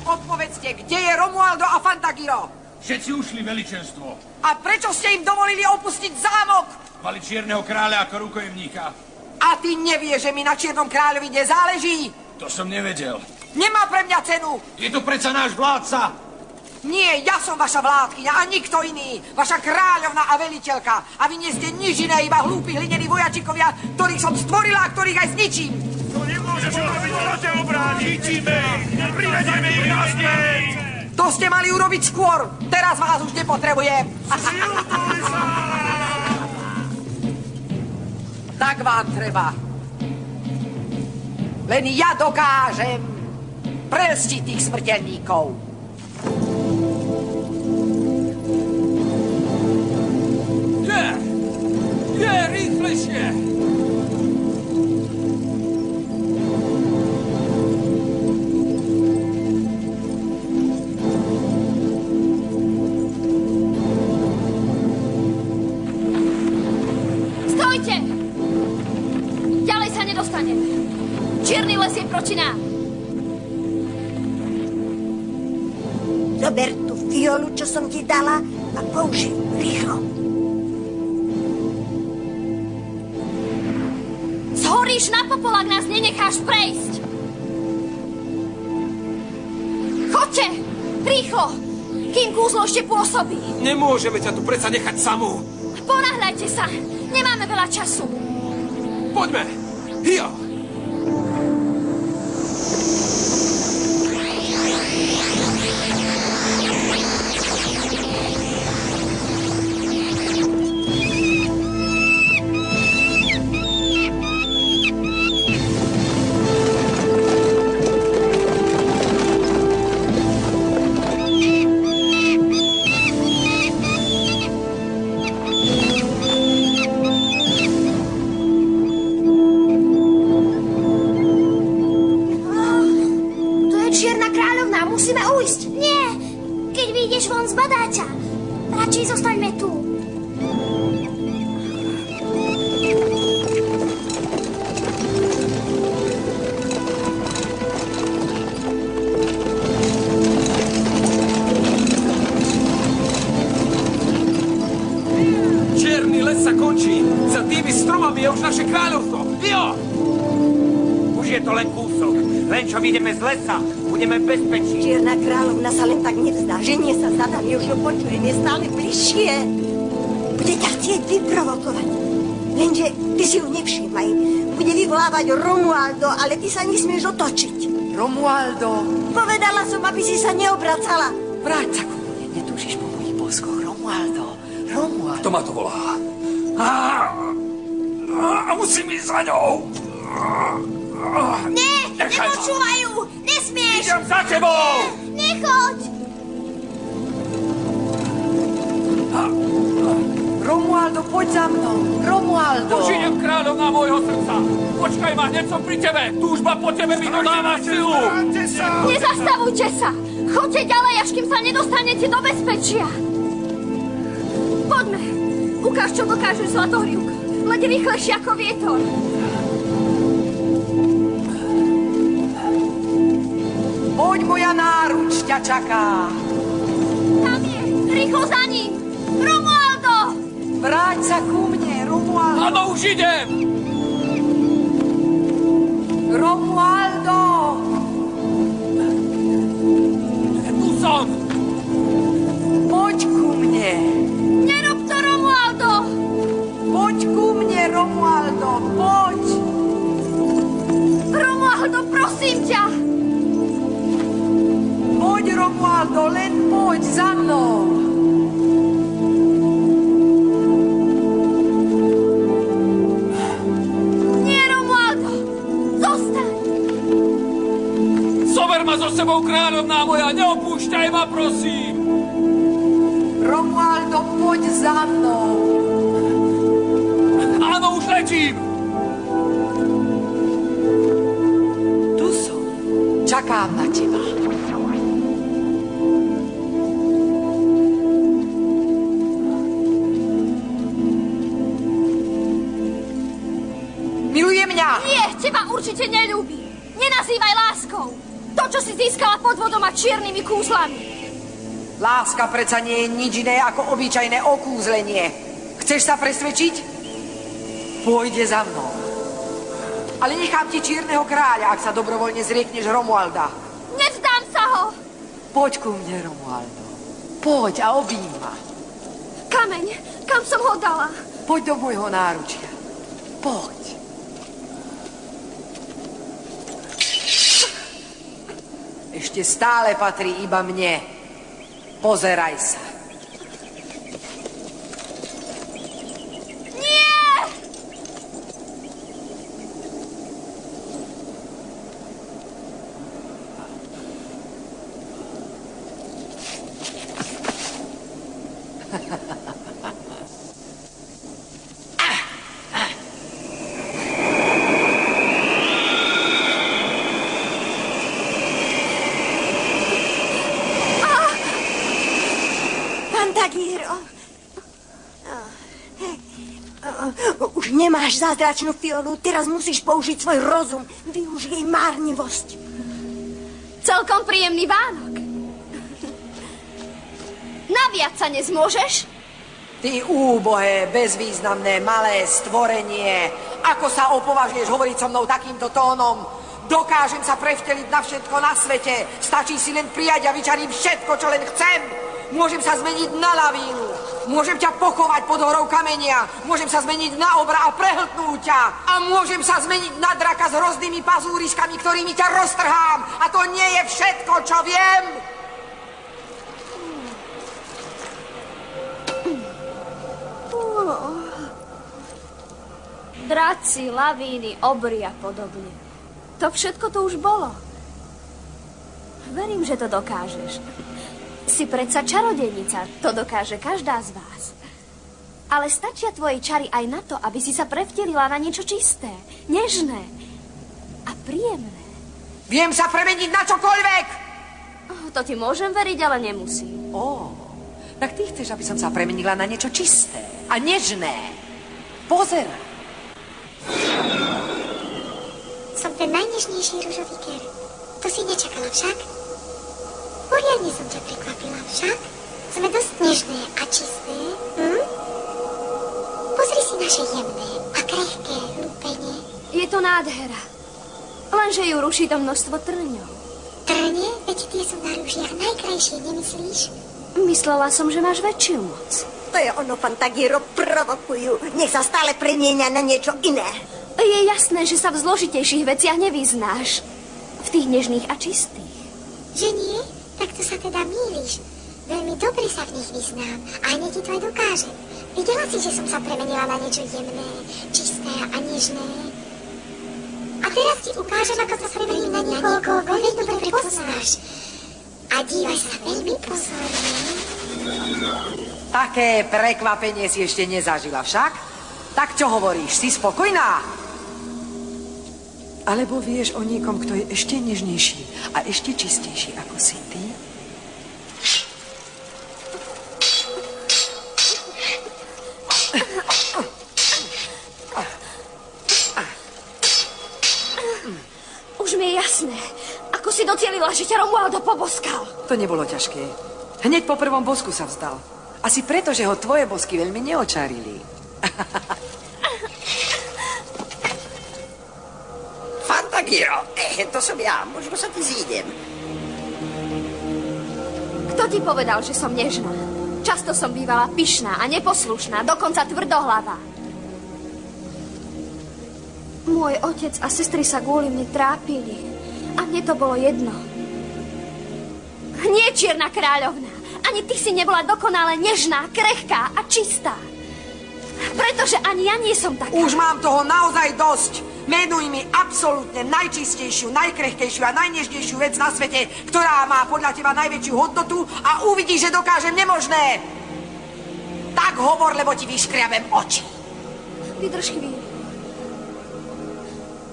Odpovedzte, kde je Romualdo a Fantagiro? Všetci ušli, veličenstvo. A prečo ste im dovolili opustiť zámok? Mali Čierneho kráľa ako rukojemníka. A ty nevieš, že mi na Čiernom kráľovi nezáleží? To som nevedel. Nemá pre mňa cenu. Je to predsa náš vládca. Nie, ja som vaša vládkyňa a nikto iný. Vaša kráľovna a veliteľka. A vy nie ste nič iné, iba hlúpi hlinení vojačikovia, ktorých som stvorila a ktorých aj zničím. To nemôžeme robiť, proti obrániť. Zničíme ich. Privedeme ich naspäť. To ste mali urobiť skôr. Teraz vás už nepotrebujem. Tak vám treba. Len ja dokážem prelstiť tých smrteľníkov. Je, rýchlejšie! Stojte! Ďalej sa nedostaneme. Čierny les je proti nám. Zober tú fiolu, čo som ti dala a použij rýchlo. Zhoríš na popol, ak nás nenecháš prejsť. Chodte! Rýchlo! Kým kúzlo ešte pôsobí. Nemôžeme ťa tu predsa nechať samú. Ponáhľajte sa! Nemáme veľa času. Poďme! Hio! Zostaňme tu. Čierny les sa končí. Za tými stromami je už naše kráľovstvo. Jo! Už je to len kúsok. Len čo vyjdeme z lesa, budeme v bezpečí. Čierna kráľovna sa len tak nevzdá. Ženie sa za nami, už ho počujem, je stále bližšie. Bude ťa chcieť vyprovokovať. Lenže ty si ju nevšímaj. Bude vyvolávať Romualdo, ale ty sa nesmieš otočiť. Romualdo. Povedala som, aby si sa neobracala. Vráť sa ku mne, netúžiš po mojich boskoch. Romualdo. Romualdo. Kto ma to volá? Musím ísť za ňou. Nie, nepočúvajú. Nesmieš. Idem za tebou. Nechoď. Romualdo, poď za mnou. Romualdo. Už idem, kráľovná môjho srdca. Počkaj ma, hneď som pri tebe. Túžba po tebe mi dodáva silu. Nezastavujte sa. Choďte ďalej, až kým sa nedostanete do bezpečia. Poďme. Ukáž, čo dokážeš, Zlatohriúka. Leď rýchlejšie ako vietor. Poď, moja náruč ťa čaká. Tam je. Rýchlo za ním. Romualdo! Vráť sa ku mne, Romualdo. Áno, už idem. Romualdo! Tu som. Poď ku mne. Nerob to, Romualdo! Poď ku mne, Romualdo, poď. Romualdo, prosím ťa! Romualdo, len poď za mnou. Nie, Romualdo! Zostaň! Zober ma so sebou, kráľovná moja, neopúšťaj ma, prosím! Romualdo, poď za mnou. Áno, už letím! Tu som. Čakám na teba. Miluje mňa! Nie, teba určite neľúbi. Nenazývaj láskou. To, čo si získala pod vodom a čiernymi kúzlami. Láska predsa nie je nič iné ako obyčajné okúzlenie. Chceš sa presvedčiť? Pôjde za mnou. Ale nechám ti čierneho kráľa, ak sa dobrovoľne zriekneš Romualda. Nevzdám sa ho! Poď ku mne, Romualdo. Poď a obím ma. Kameň, kam som ho dala? Poď do môjho náručia. Poď. Ešte stále patrí iba mne. Pozeraj sa. Nie! Už nemáš zázračnú fiolu, teraz musíš použiť svoj rozum. Využij márnivosť. Celkom príjemný Vánok. Naviac sa nezmôžeš? Ty úbohé, bezvýznamné, malé stvorenie. Ako sa opovažuješ hovoriť so mnou takýmto tónom? Dokážem sa prevteliť na všetko na svete. Stačí si len prijať a vyčarím všetko, čo len chcem. Môžem sa zmeniť na lavínu. Môžem ťa pochovať pod horou kamenia. Môžem sa zmeniť na obra a prehltnúť ťa. A môžem sa zmeniť na draka s hroznými pazúriskami, ktorými ťa roztrhám. A to nie je všetko, čo viem. Draci, lavíny, obry a podobne. To všetko to už bolo. Verím, že to dokážeš. Si predsa čarodejnica, to dokáže každá z vás. Ale stačia tvoje čary aj na to, aby si sa prevtelila na niečo čisté, nežné a príjemné. Viem sa premeniť na čokoľvek! To ti môžem veriť, ale nemusím. Tak ty chceš, aby som sa premenila na niečo čisté a nežné. Pozeraj. Som ten najnežnejší ružový ker. To si nečakala však? Poriadne som ťa prekvapila však. Sme dosť nežné a čisté, Pozri si naše jemné a krehké lúpenie. Je to nádhera. Lenže ju ruší to množstvo trňov. Trne? Veď tie sú na rúžiach najkrajšie, nemyslíš? Myslela som, že máš väčšiu moc. To je ono, Fantagiro, provokujú. Nech sa stále premieňa na niečo iné. Je jasné, že sa v zložitejších veciach nevyznáš. V tých nežných a čistých. Že nie? Tak to sa teda mýliš. Veľmi dobre sa v nich vyznám a hneď ti to aj dokážem. Videla si, že som sa premenila na niečo jemné, čisté a nežné. A teraz ti ukážem, ako sa premením na niekoho veľmi dobre poznáš. A dívaj sa veľmi pozorne. Také prekvapenie si ešte nezažila však? Tak čo hovoríš, si spokojná? Alebo vieš o niekom, kto je ešte nežnejší a ešte čistejší ako si ty? Už mi je jasné, ako si docielila, že ťa Romualdo poboskal. To nebolo ťažké. Hneď po prvom bosku sa vzdal. Asi preto, že ho tvoje bosky veľmi neočarili. Fantagiro, to som ja. Možno sa ti zídem. Kto ti povedal, že som nežná? Často som bývala pyšná a neposlušná, dokonca tvrdohlava. Môj otec a sestry sa kvôli mne trápili. A mne to bolo jedno. Hnieď Čierna kráľovná, ani ty si nebola dokonale nežná, krehká a čistá. Pretože ani ja nie som taká. Už mám toho naozaj dosť. Menuj mi absolútne najčistejšiu, najkrehkejšiu a najnežnejšiu vec na svete, ktorá má podľa teba najväčšiu hodnotu a uvidíš, že dokážem nemožné. Tak hovor, lebo ti vyškriabem oči. Vydrž chvíľu.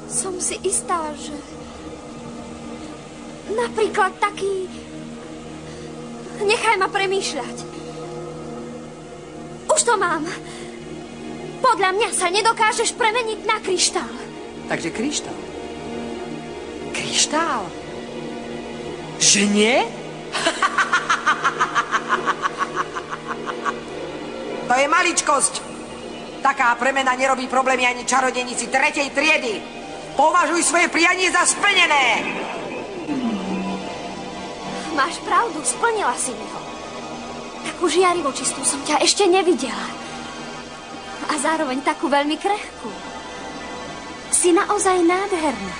Som si istá, že... Napríklad taký... Nechaj ma premýšľať. Už to mám. Podľa mňa sa nedokážeš premeniť na kryštál. Takže kryštál. Kryštál? Že nie? To je maličkosť. Taká premena nerobí problémy ani čarodejníci 3. triedy. Považuj svoje prianie za splnené. Máš pravdu, splnila si mi ho. Takú žiarivočistú som ťa ešte nevidela. A zároveň takú veľmi krehkú. Si naozaj nádherná.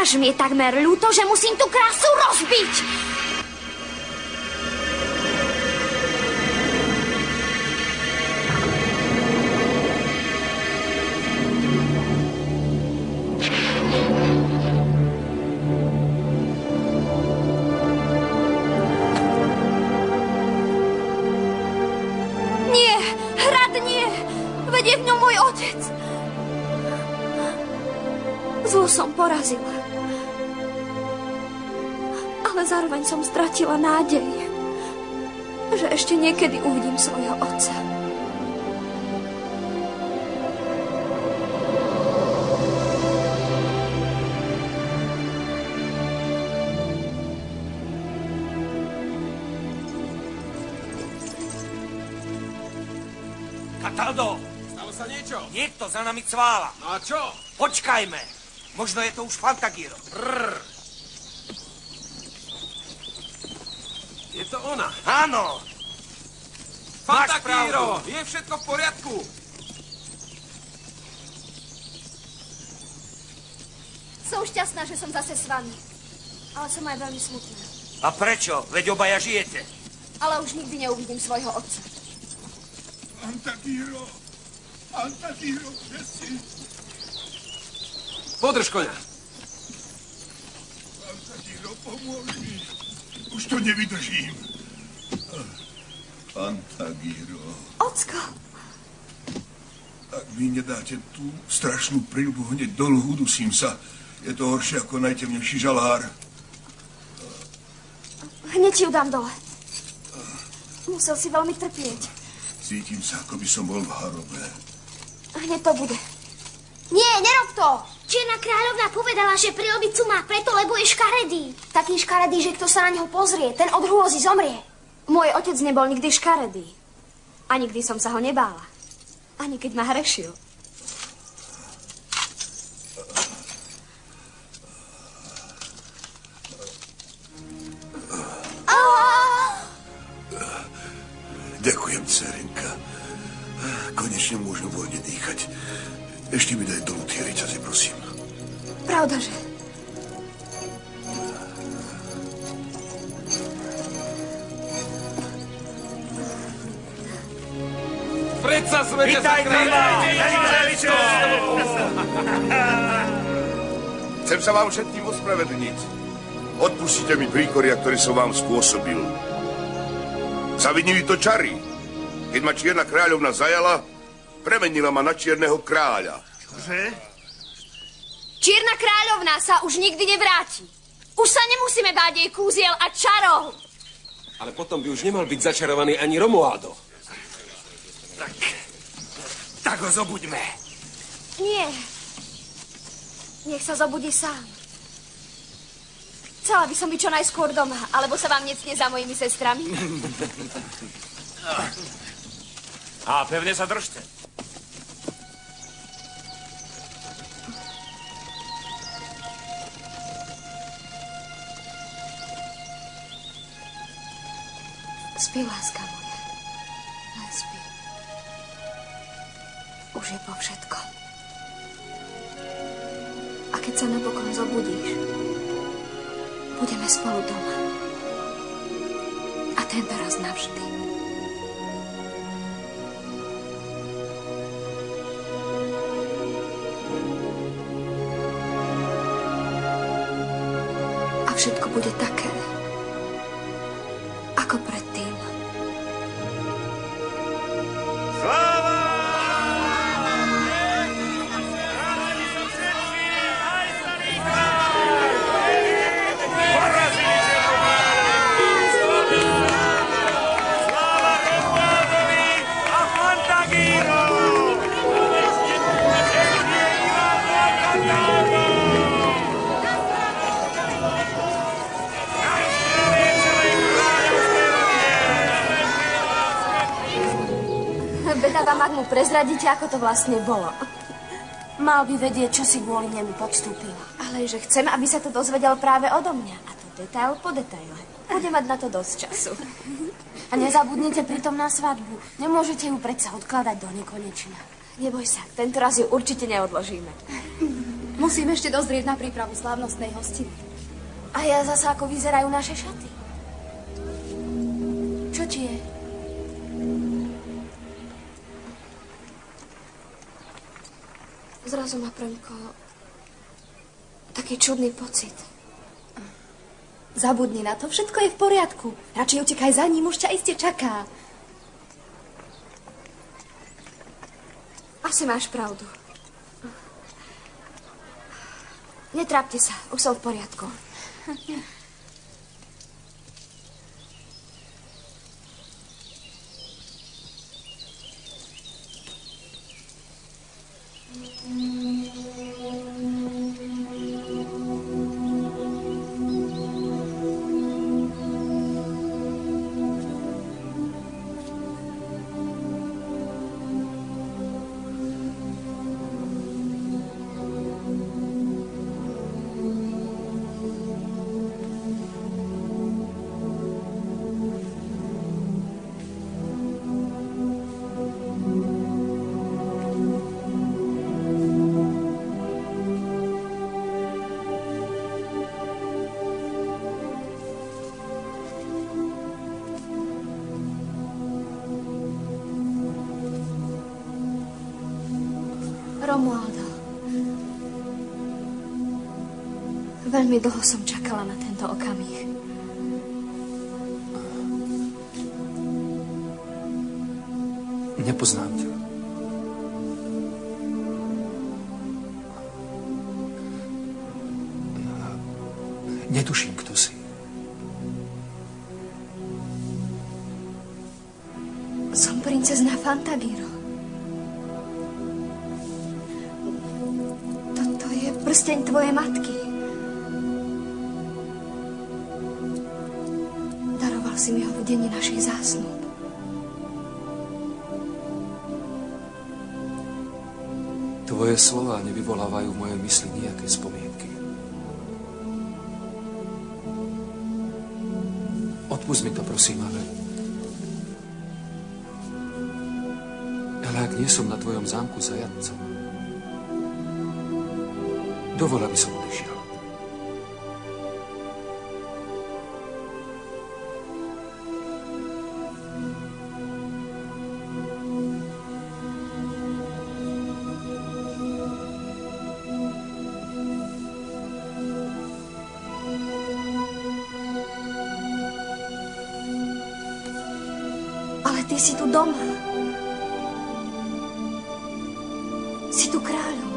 Až mi je takmer ľúto, že musím tú krásu rozbiť. Zlo som porazila. Ale zároveň som stratila nádej, že ešte niekedy uvidím svojho otca. Kataldo! Stalo sa niečo? Niekto za nami cvála. No a čo? Počkajme. Možno je to už Fantagiro. Je to ona. Áno. Fantagiro, je všetko v poriadku. Som šťastná, že som zase s vami. Ale som aj veľmi smutná. A prečo? Veď obaja žijete. Ale už nikdy neuvidím svojho otca. Fantagiro, kde si? Podrž koňa. Fantagiro, pomôž mi. Už to nevydržím. Fantagiro. Ocko. Ak mi nedáte tú strašnú prilbu hneď dolu, udusím sa. Je to horšie ako najtemnejší žalár. Hneď ti ju dám dole. Musel si veľmi trpieť. Cítim sa, ako by som bol v harobe. Hneď to bude. Nie, nerob to! Čierna kráľovná povedala, že prilbicu má preto, lebo je škaredý. Taký škaredý, že kto sa na neho pozrie, ten od hrôzy zomrie. Môj otec nebol nikdy škaredý. A nikdy som sa ho nebála. Ani keď ma hrešil. Ďakujem, dcerenka. Konečne môžem voľne dýchať. Ešte mi daj dolu tie ricaze, prosím. Pravdaže? Predsa sme ťa zachránili. Chcem sa vám všetkým ospravedlniť. Odpustite mi príkoria, ktoré som vám spôsobil. Zavinili to čary. Keď ma Čierna kráľovna zajala, premenila ma na čierneho kráľa. Čože? Čierna kráľovná sa už nikdy nevráti. Už sa nemusíme báť jej kúziel a čarov. Ale potom by už nemal byť začarovaný ani Romualdo. Tak ho zobuďme. Nie. Nech sa zobudí sám. Chcela by som byť čo najskôr doma, alebo sa vám necne za mojimi sestrami. A pevne sa držte. Spí, láska moja. Len spí. Už je po všetkom. A keď sa napokon zobudíš, budeme spolu doma. tentoraz navždy. A všetko bude také, ako predtým. Sláva! Bedava, ak mu prezradíte, ako to vlastne bolo. Mal by vedieť, čo si kvôli nemu podstúpil. Ale že chcem, aby sa to dozvedel práve odo mňa. A to detail po detaile. Bude mať na to dosť času. A nezabudnite pritom na svadbu. Nemôžete ju predsa odkladať do nekonečna. Neboj sa, tento raz ju určite neodložíme. Musím ešte dozrieť na prípravu slávnostnej hostiny. A ja zasa, ako vyzerajú naše šaty. Čo ti je? Zrazu ma premkol taký čudný pocit. Zabudni na to, všetko je v poriadku. Radšej utekaj za ním, už ťa iste čaká. Asi máš pravdu. Netrápte sa, už som v poriadku. Romualdo. Veľmi dlho som čakala na tento okamih. Nepoznám ťa. Netuším, kto si. Som princezná Fantagiro. Toto je prsteň tvojej matky. Daroval si mi ho v deň našich zásnub. Tvoje slová nevyvolávajú v mojej mysli nejaké spomienky. Odpusť mi to, prosím, ale ak nie som na tvojom zámku zajatcom, dovol, aby som odišiel. Ale ty si tu doma. Si tu kráľom.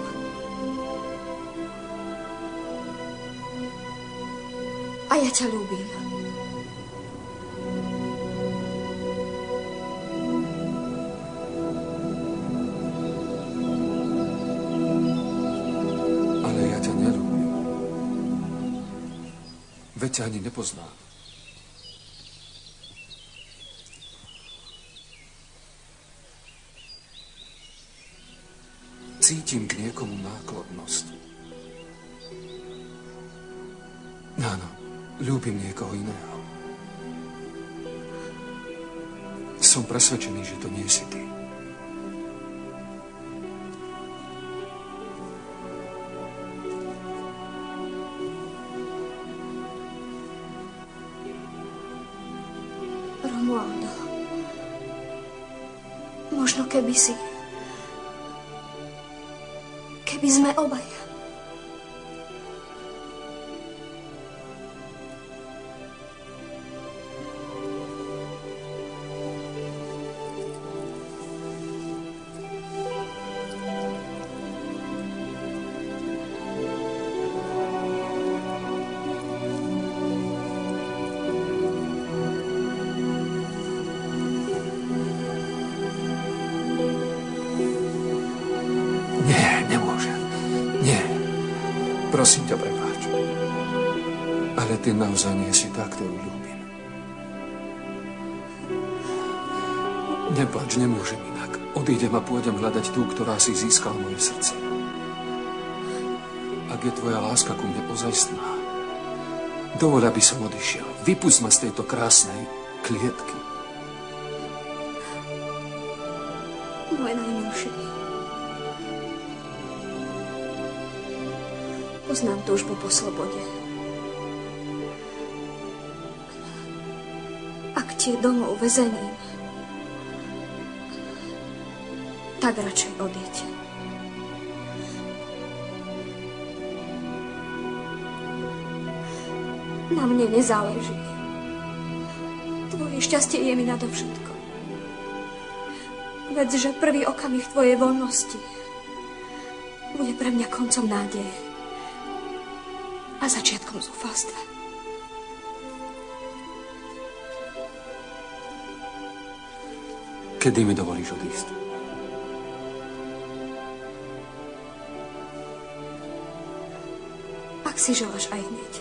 A ja ťa ľúbim. Ale ja ťa neľúbim. Veď ťa ani nepoznám. Cítim k niekomu náklonnosť. Áno, ľúbim niekoho iného. Som presvedčený, že to nie si ty. Romualdo. Možno keby sme obaja. Prosím ťa, prepáč. Ale ty naozaj nie si tá, ktorú ľúbim. Nepáč, nemôžem inak. Odídem a pôjdem hľadať tú, ktorá si získala moje srdce. Ak je tvoja láska ku mne ozajstná, dovol, aby som odišiel. Vypusť ma z tejto krásnej klietky. Moje najmilšie. Poznám túžbu po slobode. Ak ti je domov väzením, tak radšej odíď. Na mne nezáleží. Tvoje šťastie je mi nadovšetko. Vedz, že prvý okamih tvojej voľnosti bude pre mňa koncom nádeje a začiatkom zúfalstva. Kedy mi dovolíš odísť? Ak si želáš aj hneď.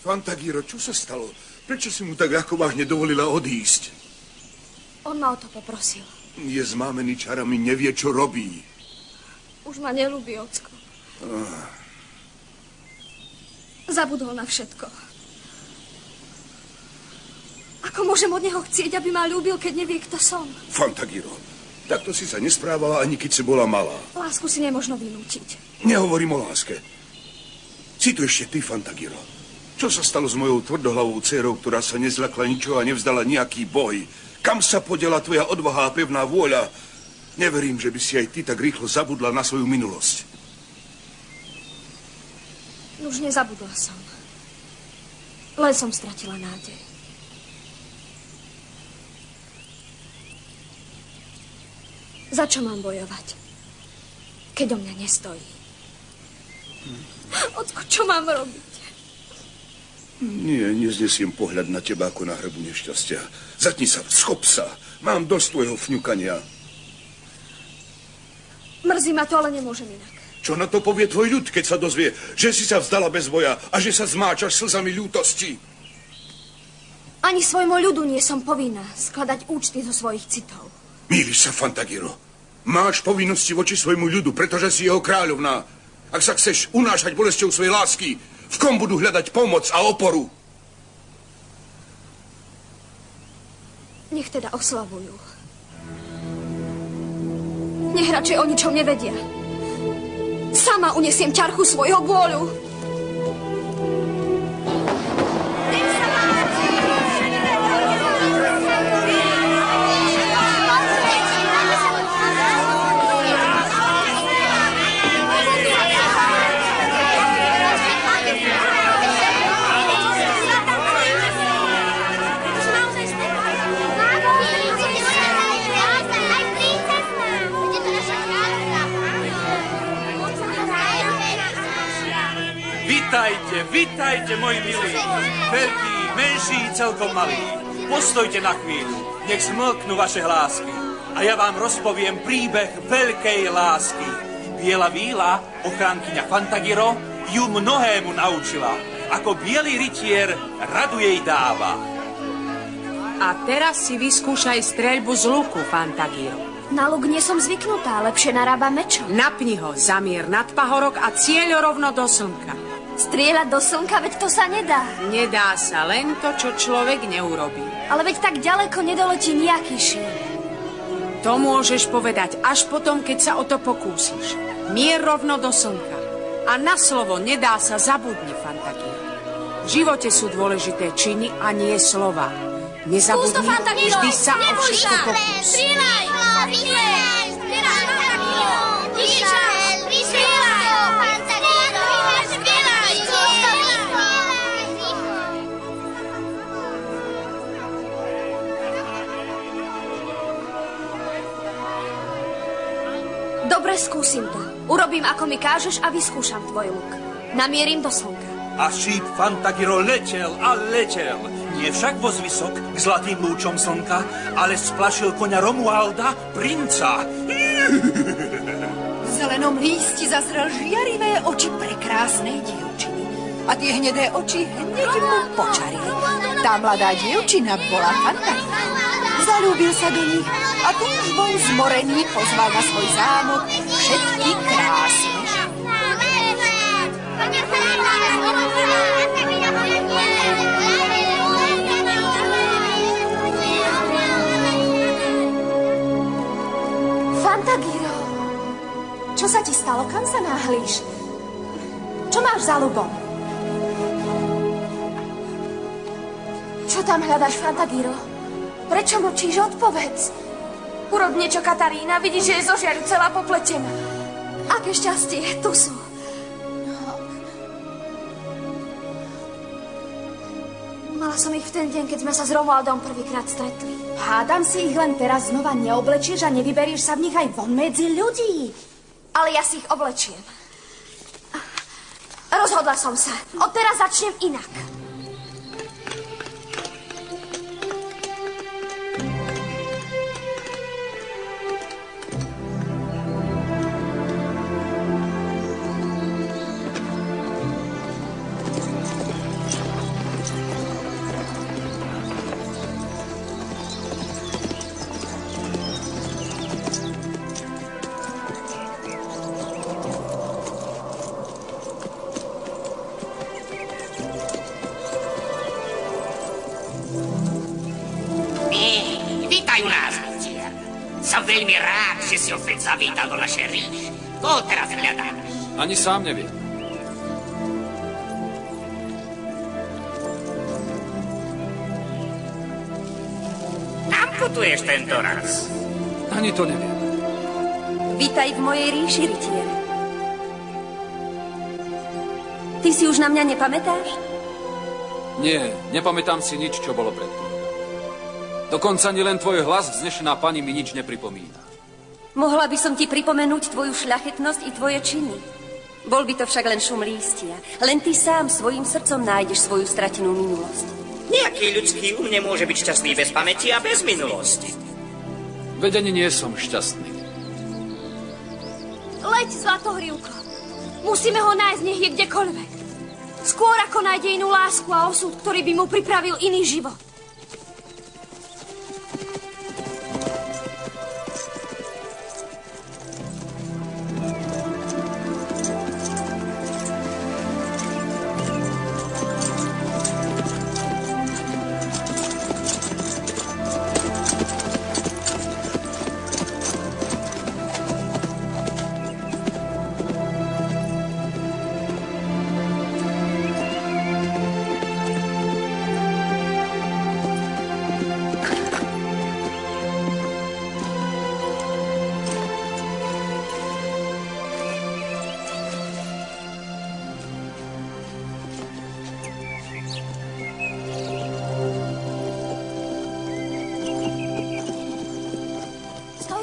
Fantagiro, čo sa stalo? Prečo si mu tak ľahko vážne dovolila odísť? On ma o to poprosil. Je zmámený čarami, nevie, čo robí. Už ma neľúbi, ocko. Zabudol na všetko. Ako môžem od neho chcieť, aby ma ľúbil, keď nevie, kto som? Fantagiro, takto si sa nesprávala, ani keď si bola malá. Lásku si nemožno vynútiť. Nehovorím o láske. Si tu ešte ty, Fantagiro. Čo sa stalo s mojou tvrdohlavou dcérou, ktorá sa nezľakla ničoho a nevzdala nejaký boj? Kam sa podela tvoja odvaha a pevná vôľa? Neverím, že by si aj ty tak rýchlo zabudla na svoju minulosť. Už nezabudla som. Len som stratila nádej. Za čo mám bojovať, keď o mňa nestojí? Ocko, čo mám robiť? Nie, neznesiem pohľad na teba ako na hrbu nešťastia. Zatni sa, schop sa. Mám dosť tvojho fňukania. Mrzí ma to, ale nemôžem inak. Čo na to povie tvoj ľud, keď sa dozvie, že si sa vzdala bez boja a že sa zmáčaš slzami ľútosti? Ani svojmu ľudu nie som povinná skladať účty zo svojich citov. Mýliš sa, Fantagiro. Máš povinnosti voči svojmu ľudu, pretože si jeho kráľovná. Ak sa chceš unášať bolesťou svojej lásky, v kom budú hľadať pomoc a oporu? Nech teda oslavujú. Nech radšej o ničom nevedia. Sama unesiem ťarchu svojho bôľu. Vitajte, moji milí. Veľkí, menší, celkom malí. Postojte na chvíľu, nech smlknú vaše hlásky. A ja vám rozpoviem príbeh veľkej lásky. Biela víla, ochránkyňa Fantagiro, ju mnohému naučila. Ako bielý rytier radu jej dáva. A teraz si vyskúšaj streľbu z luku, Fantagiro. Na luk nie som zvyknutá, lepšie narába mečom. Napni ho, zamier nad pahorok a cieľ rovno do slnka. Strieľať do slnka, veď to sa nedá. Nedá sa, len to, čo človek neurobí. Ale veď tak ďaleko nedoletí nejaký šín. To môžeš povedať až potom, keď sa o to pokúsiš. Mier rovno do slnka. A na slovo nedá sa, zabudni, Fantagiro. V živote sú dôležité činy a nie slova. Nezabudni, vždy sa o všetko pokúsi. Strieľaj! Strieľaj! Dobre, skúsim to. Urobím, ako mi kážeš a vyskúšam tvoj luk. Namierim do slnka. A šíp Fantagiro letel a letel. Nie však vo zvysok k zlatým lúčom slnka, ale splašil koňa Romualda, princa. V zelenom lísti zazrel žiarivé oči prekrásnej dievčiny. A tie hnedé oči hneď mu počarili. Tá mladá dievčina bola Fantagiro. Zalúbil sa do nich a túžbou zmorený pozval na svoj zámok všetky krásne ženy. Fantagiro, čo sa ti stalo? Kam sa náhlíš? Čo máš za ľubom? Čo tam hľadaš, Fantagiro? Prečo mlčíš? Odpovedz. Urob niečo, Katarína. Vidíš, že je zo žiaru celá popletená. Aké šťastie, tu sú. Mala som ich v ten deň, keď sme sa s Romualdom prvýkrát stretli. Hádam si ich len teraz znova neoblečieš a nevyberieš sa v nich aj von medzi ľudí. Ale ja si ich oblečiem. Rozhodla som sa. Odteraz začnem inak. Veľmi rád, že si opäť zavítal do našej ríše. Koho teraz hľadáš? Ani sám neviem. Kam putuješ tento raz? Ani to neviem. Vítaj v mojej ríši, rytier. Ty si už na mňa nepamätáš? Nie, nepamätám si nič, čo bolo predtým. Dokonca ani len tvoj hlas, vznešená pani, mi nič nepripomína. Mohla by som ti pripomenúť tvoju šľachetnosť i tvoje činy. Bol by to však len šum lístia. Len ty sám svojim srdcom nájdeš svoju stratenú minulosť. Nejaký ľudský nemôže byť šťastný bez pamäti a bez minulosti. Veď ani nie som šťastný. Leď, Zlatohrivko. Musíme ho nájsť, nech je kdekoľvek. Skôr ako nájde inú lásku a osud, ktorý by mu pripravil iný život.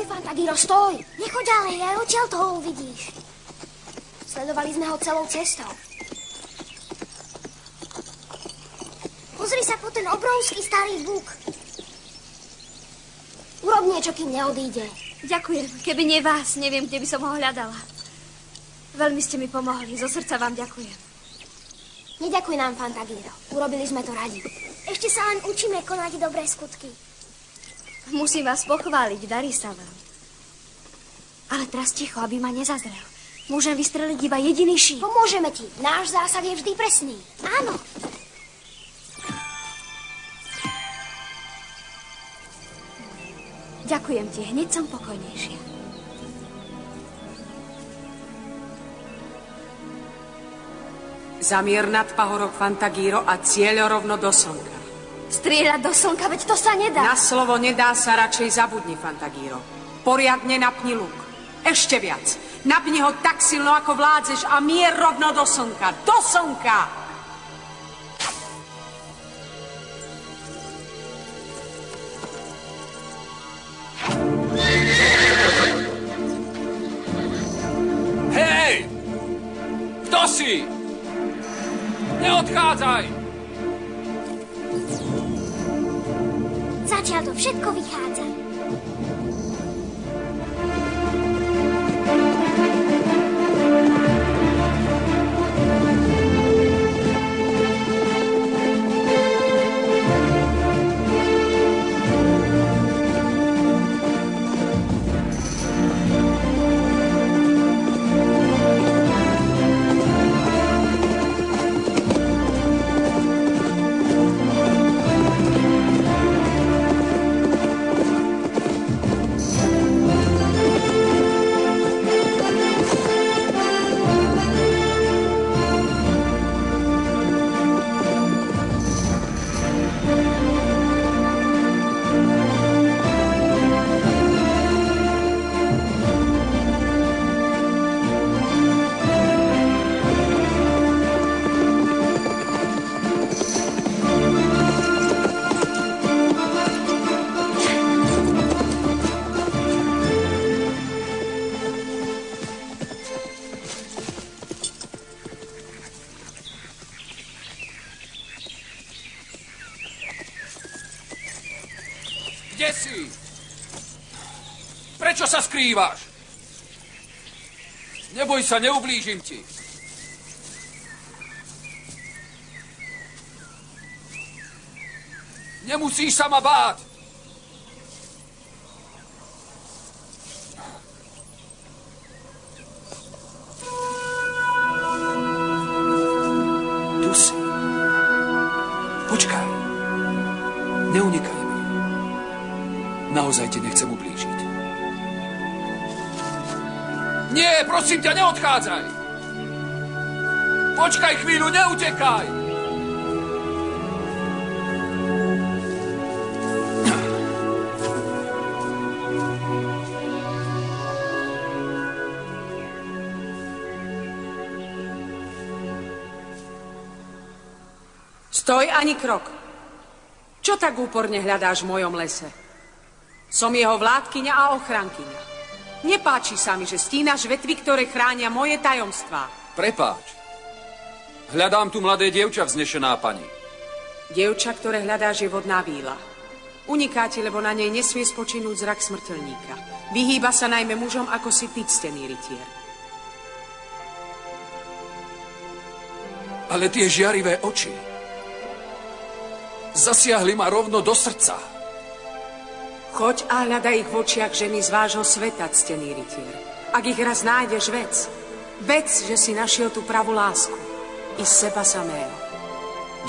Fantagiro, stoj! Nechoď ďalej, aj odtiaľ toho uvidíš. Sledovali sme ho celou cestou. Pozri sa po ten obrovský starý buk. Urob niečo, kým neodíde. Ďakujem. Keby nie vás, neviem, kde by som ho hľadala. Veľmi ste mi pomohli. Zo srdca vám ďakujem. Neďakuj nám, Fantagiro. Urobili sme to radi. Ešte sa len učíme konať dobré skutky. Musím vás pochváliť, darí sa vám. Ale teraz ticho, aby ma nezazrel. Môžem vystreliť iba jediný šíp. Pomôžeme ti. Náš zásah je vždy presný. Áno. Ďakujem ti, hneď som pokojnejšia. Zamier nad pahorok, Fantagiro, a cieľ rovno do slnka. Strieľať do slnka, veď to sa nedá. Na slovo nedá sa, radšej zabudni, Fantagiro. Poriadne napni luk. Ešte viac. Napni ho tak silno, ako vládzeš, a mier rovno do slnka. Do slnka! Hej! Kto si? Neodchádzaj! Zatiaľ to všetko vychádza. Kde si? Prečo sa skrývaš? Neboj sa, neublížim ti. Nemusíš sa ma báť. Tu si. Počkaj. Neunikaj mi. Naozaj ti nechcem ublížiť. Nie, prosím ťa, neodchádzaj. Počkaj chvíľu, neutekaj. Stoj ani krok. Čo tak úporne hľadáš v mojom lese? Som jeho vládkyňa a ochrankyňa. Nepáči sa mi, že stínaš vetvy, ktoré chránia moje tajomstvá. Prepáč. Hľadám tu mladé dievča, vznešená pani. Dievča, ktoré hľadáš, je vodná víla. Uniká ti, lebo na nej nesmie spočinúť zrak smrteľníka. Vyhýba sa najmä mužom, ako si ty, ctený rytier. Ale tie žiarivé oči zasiahli ma rovno do srdca. Choď a hľadaj ich v očiach ženy z vášho sveta, ctený rytier. Ak ich raz nájdeš, vec, že si našiel tú pravú lásku. I seba samého.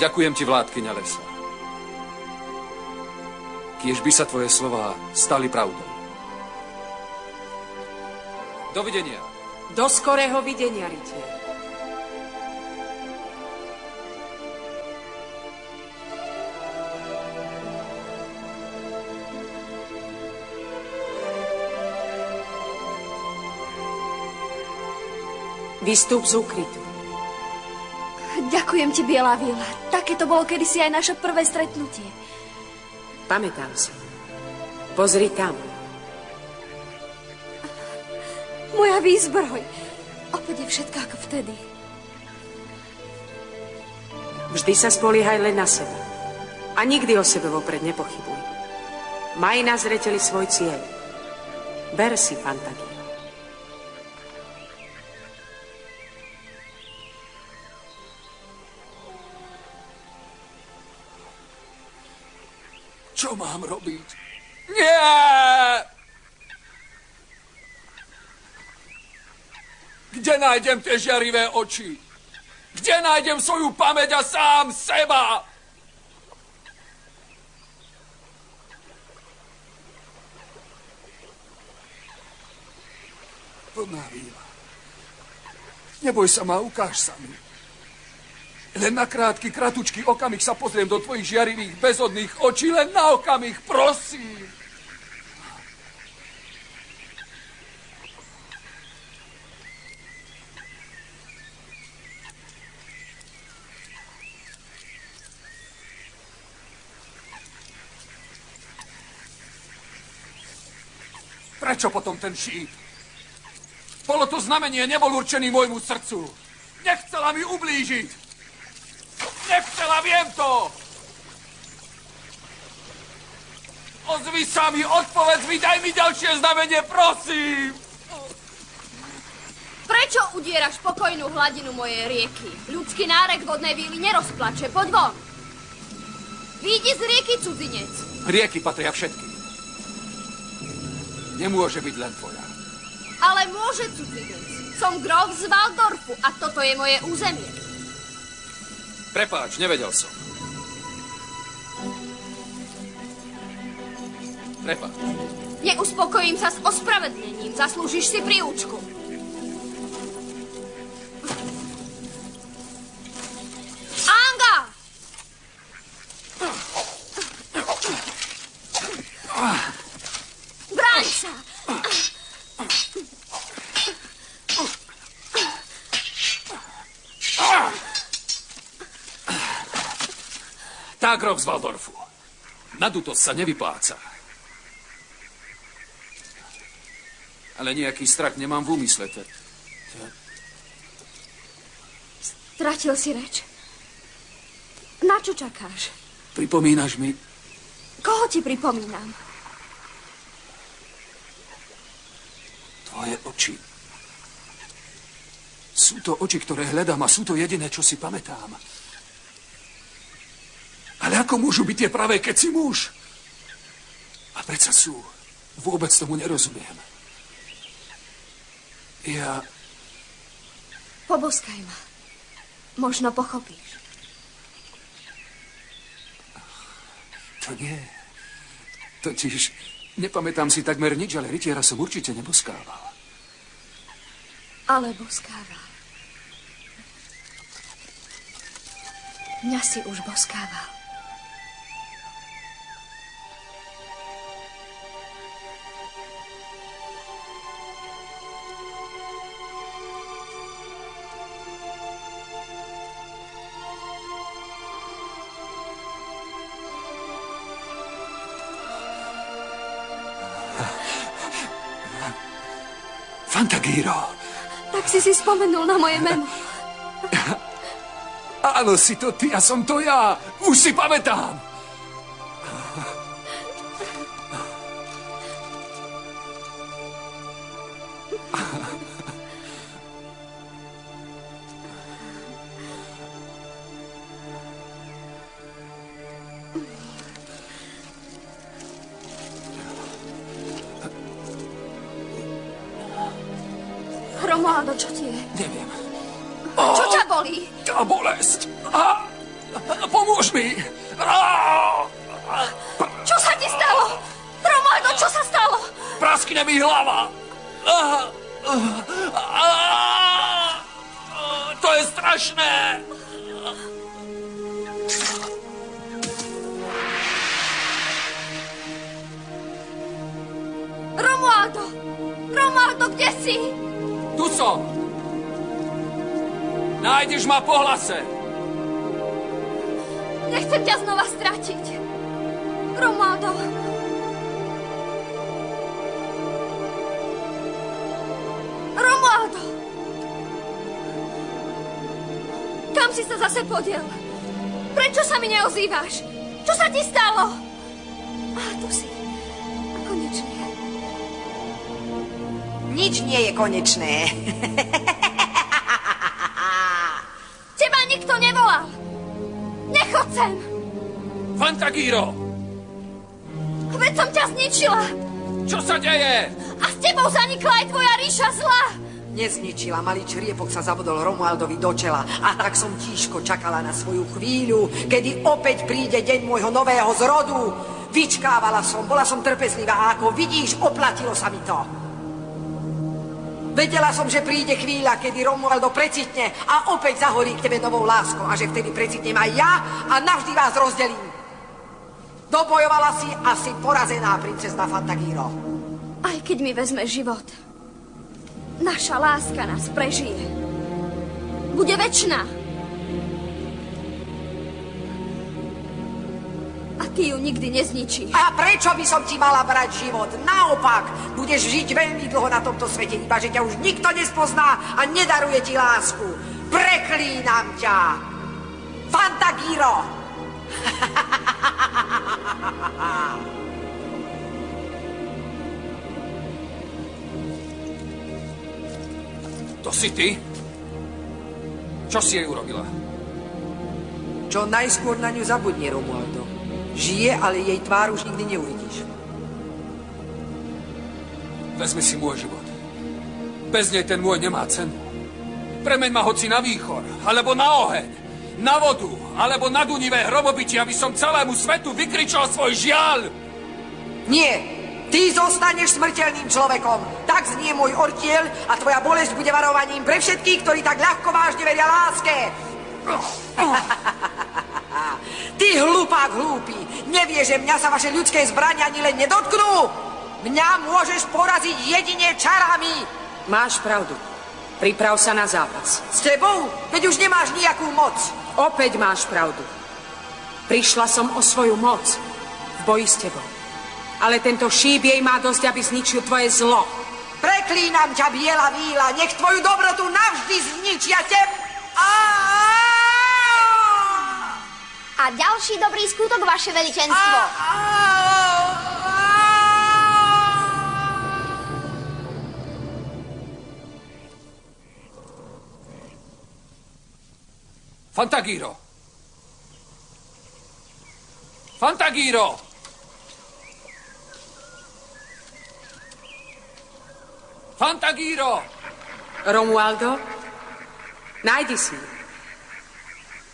Ďakujem ti, vládkyňa lesa. Kiež by sa tvoje slová stali pravdou. Dovidenia. Do skorého videnia, rytier. Vystup z úkrytu. Ďakujem ti, biela víla. Také to bolo kedysi aj naše prvé stretnutie. Pamätám si. Pozri tam. Moja výzbroj. Opäť je všetko ako vtedy. Vždy sa spoliehaj len na seba. A nikdy o sebe vopred nepochybuj. Maj na zreteli svoj cieľ. Ber si, Fantagiro. Čo mám robiť? Nie! Kde nájdem tie žiarivé oči? Kde nájdem svoju pamäť a sám seba? Plná víla. Neboj sa ma, ukáž sa mi. Len na krátky, kratučký okamih sa pozriem do tvojich žiarivých, bezodných očí. Len na okamih, prosím. Prečo potom ten šíp? Bolo to znamenie, nebol určený môjmu srdcu. Nechcela mi ublížiť. Nechcela, viem to. Ozvi sa mi, odpovedz mi, daj mi ďalšie znamenie, prosím. Prečo udieraš pokojnú hladinu mojej rieky? Ľudský nárek vodnej víly nerozplače, poď von. Vyjdi z rieky, cudzinec. Rieky patria všetky. Nemôže byť len tvoja. Ale môže, cudzinec. Som grof z Waldorfu a toto je moje územie. Prepáč, nevedel som. Prepáč. Neuspokojím sa s ospravedlením. Zaslúžiš si príučku. Anga! Bráň sa! Tak, grof z Waldorfu. Nadutosť sa nevypláca. Ale nejaký strach nemám v úmysle. Stratil si reč. Na čo čakáš? Pripomínaš mi? Koho ti pripomínam? Tvoje oči. Sú to oči, ktoré hľadám a sú to jediné, čo si pamätám. Ale ako môžu byť tie pravé, keď si muž? A predsa sú. Vôbec tomu nerozumiem. Poboskaj ma. Možno pochopíš. To nie. Totiž nepamätám si takmer nič, ale rytiera som určite neboskával. Ale boskával. Mňa si už boskával. Fantagiro. Tak si spomenul na moje meno. Áno, si to ty a som to ja. Už si pamätám. Romualdo, čo ti je? Neviem. Čo ťa bolí? Tá bolesť. Pomôž mi. Čo sa ti stalo? Romualdo, čo sa stalo? Praskne mi hlava. To je strašné. Romualdo! Romualdo, kde si? Tu som. Nájdeš ma po hlase. Nechcem ťa znova stratiť. Romualdo. Romualdo. Kam si sa zase podiel? Prečo sa mi neozývaš? Čo sa ti stalo? Tu si. Konečne. Nič nie je konečné. Teba nikto nevolal. Nechod sem. Fantagiro! Veď som ťa zničila. Čo sa deje? A s tebou zanikla aj tvoja ríša zla. Nezničila, malý čriepok sa zabodol Romualdovi do čela. A tak som tížko čakala na svoju chvíľu, kedy opäť príde deň môjho nového zrodu. Vyčkávala som, bola som trpezlivá a ako vidíš, oplatilo sa mi to. Vedela som, že príde chvíľa, kedy Romualdo precitne a opäť zahorí k tebe novou láskou a že vtedy precitnem aj ja a navždy vás rozdelím. Dobojovala si a si porazená, princezna Fantagiro. Aj keď mi vezme život, naša láska nás prežije. Bude večná. A ty ju nikdy nezničíš. A prečo by som ti mala brať život? Naopak, budeš žiť veľmi dlho na tomto svete, iba že ťa už nikto nespozná a nedaruje ti lásku. Preklínam ťa. Fantagiro! To si ty? Čo si jej urobila? Čo najskôr na ňu zabudni, Romualdo. Žije, ale jej tvár už nikdy neuvidíš. Vezmi si môj život. Bez nej ten môj nemá cenu. Premeň ma hoci na výchor, alebo na oheň, na vodu, alebo na dunivé hromobytie, aby som celému svetu vykričal svoj žiaľ. Nie! Ty zostaneš smrteľným človekom. Tak znie môj ortiel a tvoja bolesť bude varovaním pre všetkých, ktorí tak ľahko vážne veria láske. Ty hlupák hlúpy. Nevieš, že mňa sa vaše ľudské zbrania ani len nedotknú? Mňa môžeš poraziť jedine čarami. Máš pravdu. Priprav sa na zápas. S tebou? Veď už nemáš nejakú moc. Opäť máš pravdu. Prišla som o svoju moc v boji s tebou. Ale tento šíp jej má dosť, aby zničil tvoje zlo. Preklínam ťa, biela víla, nech tvoju dobrotu navždy zničia A ďalší dobrý skutok, vaše veličenstvo. Fantagiro! Fantagiro! Fantagiro! Romualdo, nájdi si ju.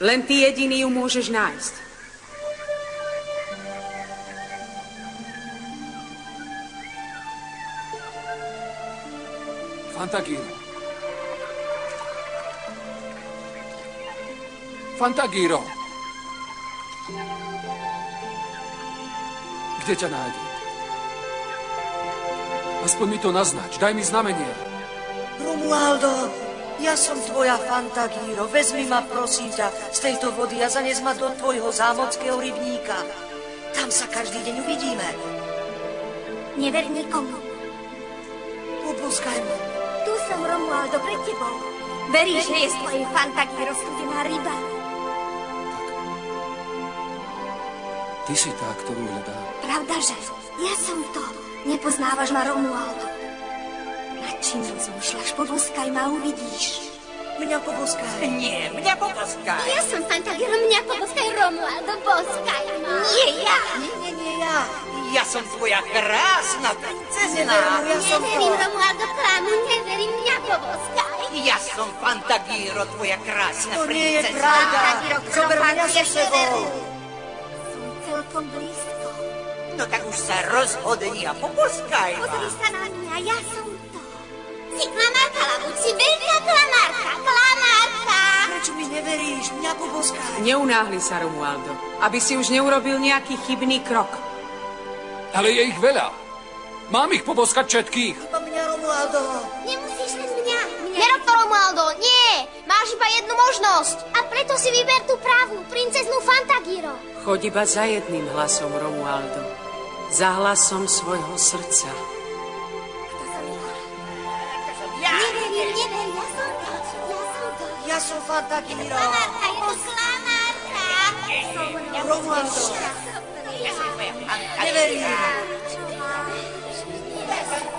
Len ty jediný ju môžeš nájsť. Fantagiro. Fantagiro. Kde ťa nájdem? Aspoň mi to naznač, daj mi znamenie. Romualdo, ja som tvoja Fantagiro. Vezmi ma, prosím ťa, z tejto vody a zanes ma do tvojho zámockého rybníka. Tam sa každý deň uvidíme. Never nikomu. Poboskaj ma. Tu som, Romualdo, pred tebou. Veríš, že je z tvojej Fantagiro studená ryba? Ty si tá, ktorú hľadám. Pravdaže? Ja som to. Nepoznávaš ma, Romualdo. Nad čím rozmýšľaš? Poboskaj ma, uvidíš. Mňa poboskaj. Nie, mňa poboskaj. Ja som Fantagiro, mňa poboskaj, Romualdo, boskaj ma. Nie ja. Nie ja. Ja som tvoja krásna princezna. Neverím, Romualdo, klamu, neverím, mňa poboskaj. Ja som Fantagiro, tvoja krásna princezna. To nie je pravda. Zober mňa so sebou. Som celkom blízko. No tak už sa rozhodni a poboskaj ma. Pozri sa na mňa, ja som to. Si klamárka, Labuť, si veľká klamárka, klamárka. Prečo mi neveríš? Mňa poboskaj. Neunáhli sa, Romualdo, aby si už neurobil nejaký chybný krok. Ale je ich veľa. Mám ich poboskať všetkých. Iba mňa, Romualdo. Nemusíš len mňa. Nerob to, Romualdo, nie. Máš iba jednu možnosť. A preto si vyber tú právnu, princeznú Fantagiro. Choď iba za jedným hlasom, Romualdo. Za hlasom svojho srdca. Neverím, ja som to. Ja som Fantagiro. Klamárka, je to klamárka. Romualdo. Neverím.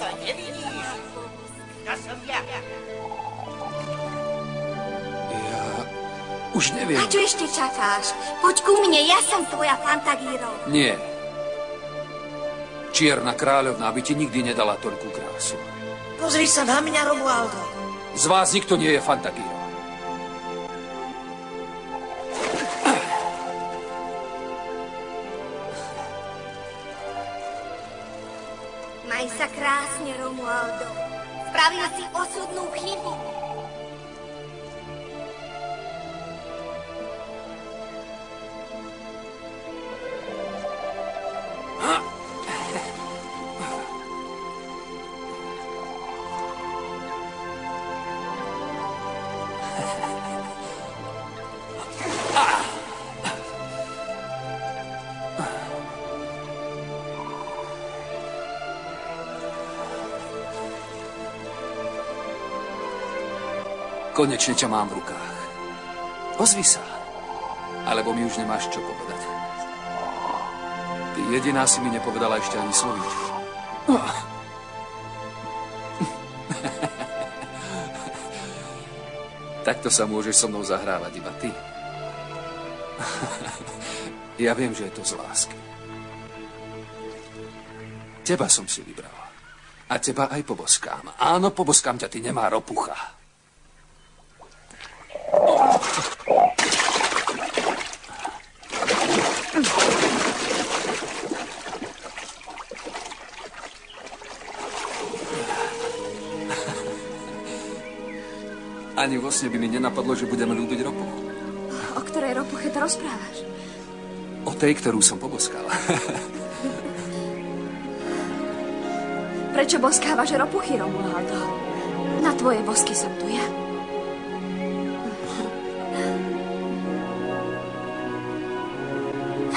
To nevidíš. To som ja. Ja už neviem. A čo ešte čakáš? Poď ku mne, ja som tvoja Fantagiro. Nie. Čierna kráľovná by ti nikdy nedala toľkú krásu. Pozri sa na mňa, Romualdo. Z vás nikto nie je Fantagiro. Maj sa krásne, Romualdo. Spravil si osudnú chybu. Konečne ťa mám v rukách. Ozvi sa, alebo mi už nemáš čo povedať. Ty jediná si mi nepovedala ešte ani slovíčko. Takto sa môžeš so mnou zahrávať iba ty. Ja viem, že je to z lásky. Teba som si vybral. A teba aj poboskám. Áno, poboskám ťa, ty nemá ropucha. Ani vo sne by mi nenapadlo, že budeme ľúbiť ropuchu. O ktorej ropuche to rozprávaš? O tej, ktorú som poboskal. Prečo boskávaš ropuchy, Romualdo? Na tvoje bosky som tu ja.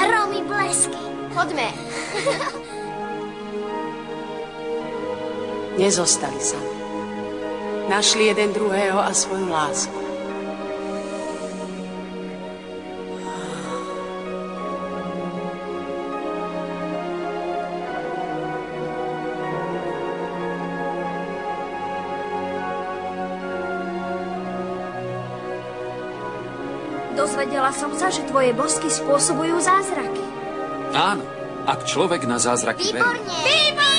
Romy blesky. Poďme. Nezostali sami. Našli jeden druhého a svoju lásku. Dozvedela som sa, že tvoje bosky spôsobujú zázraky. Áno, ak človek na zázraky verí. Výborne!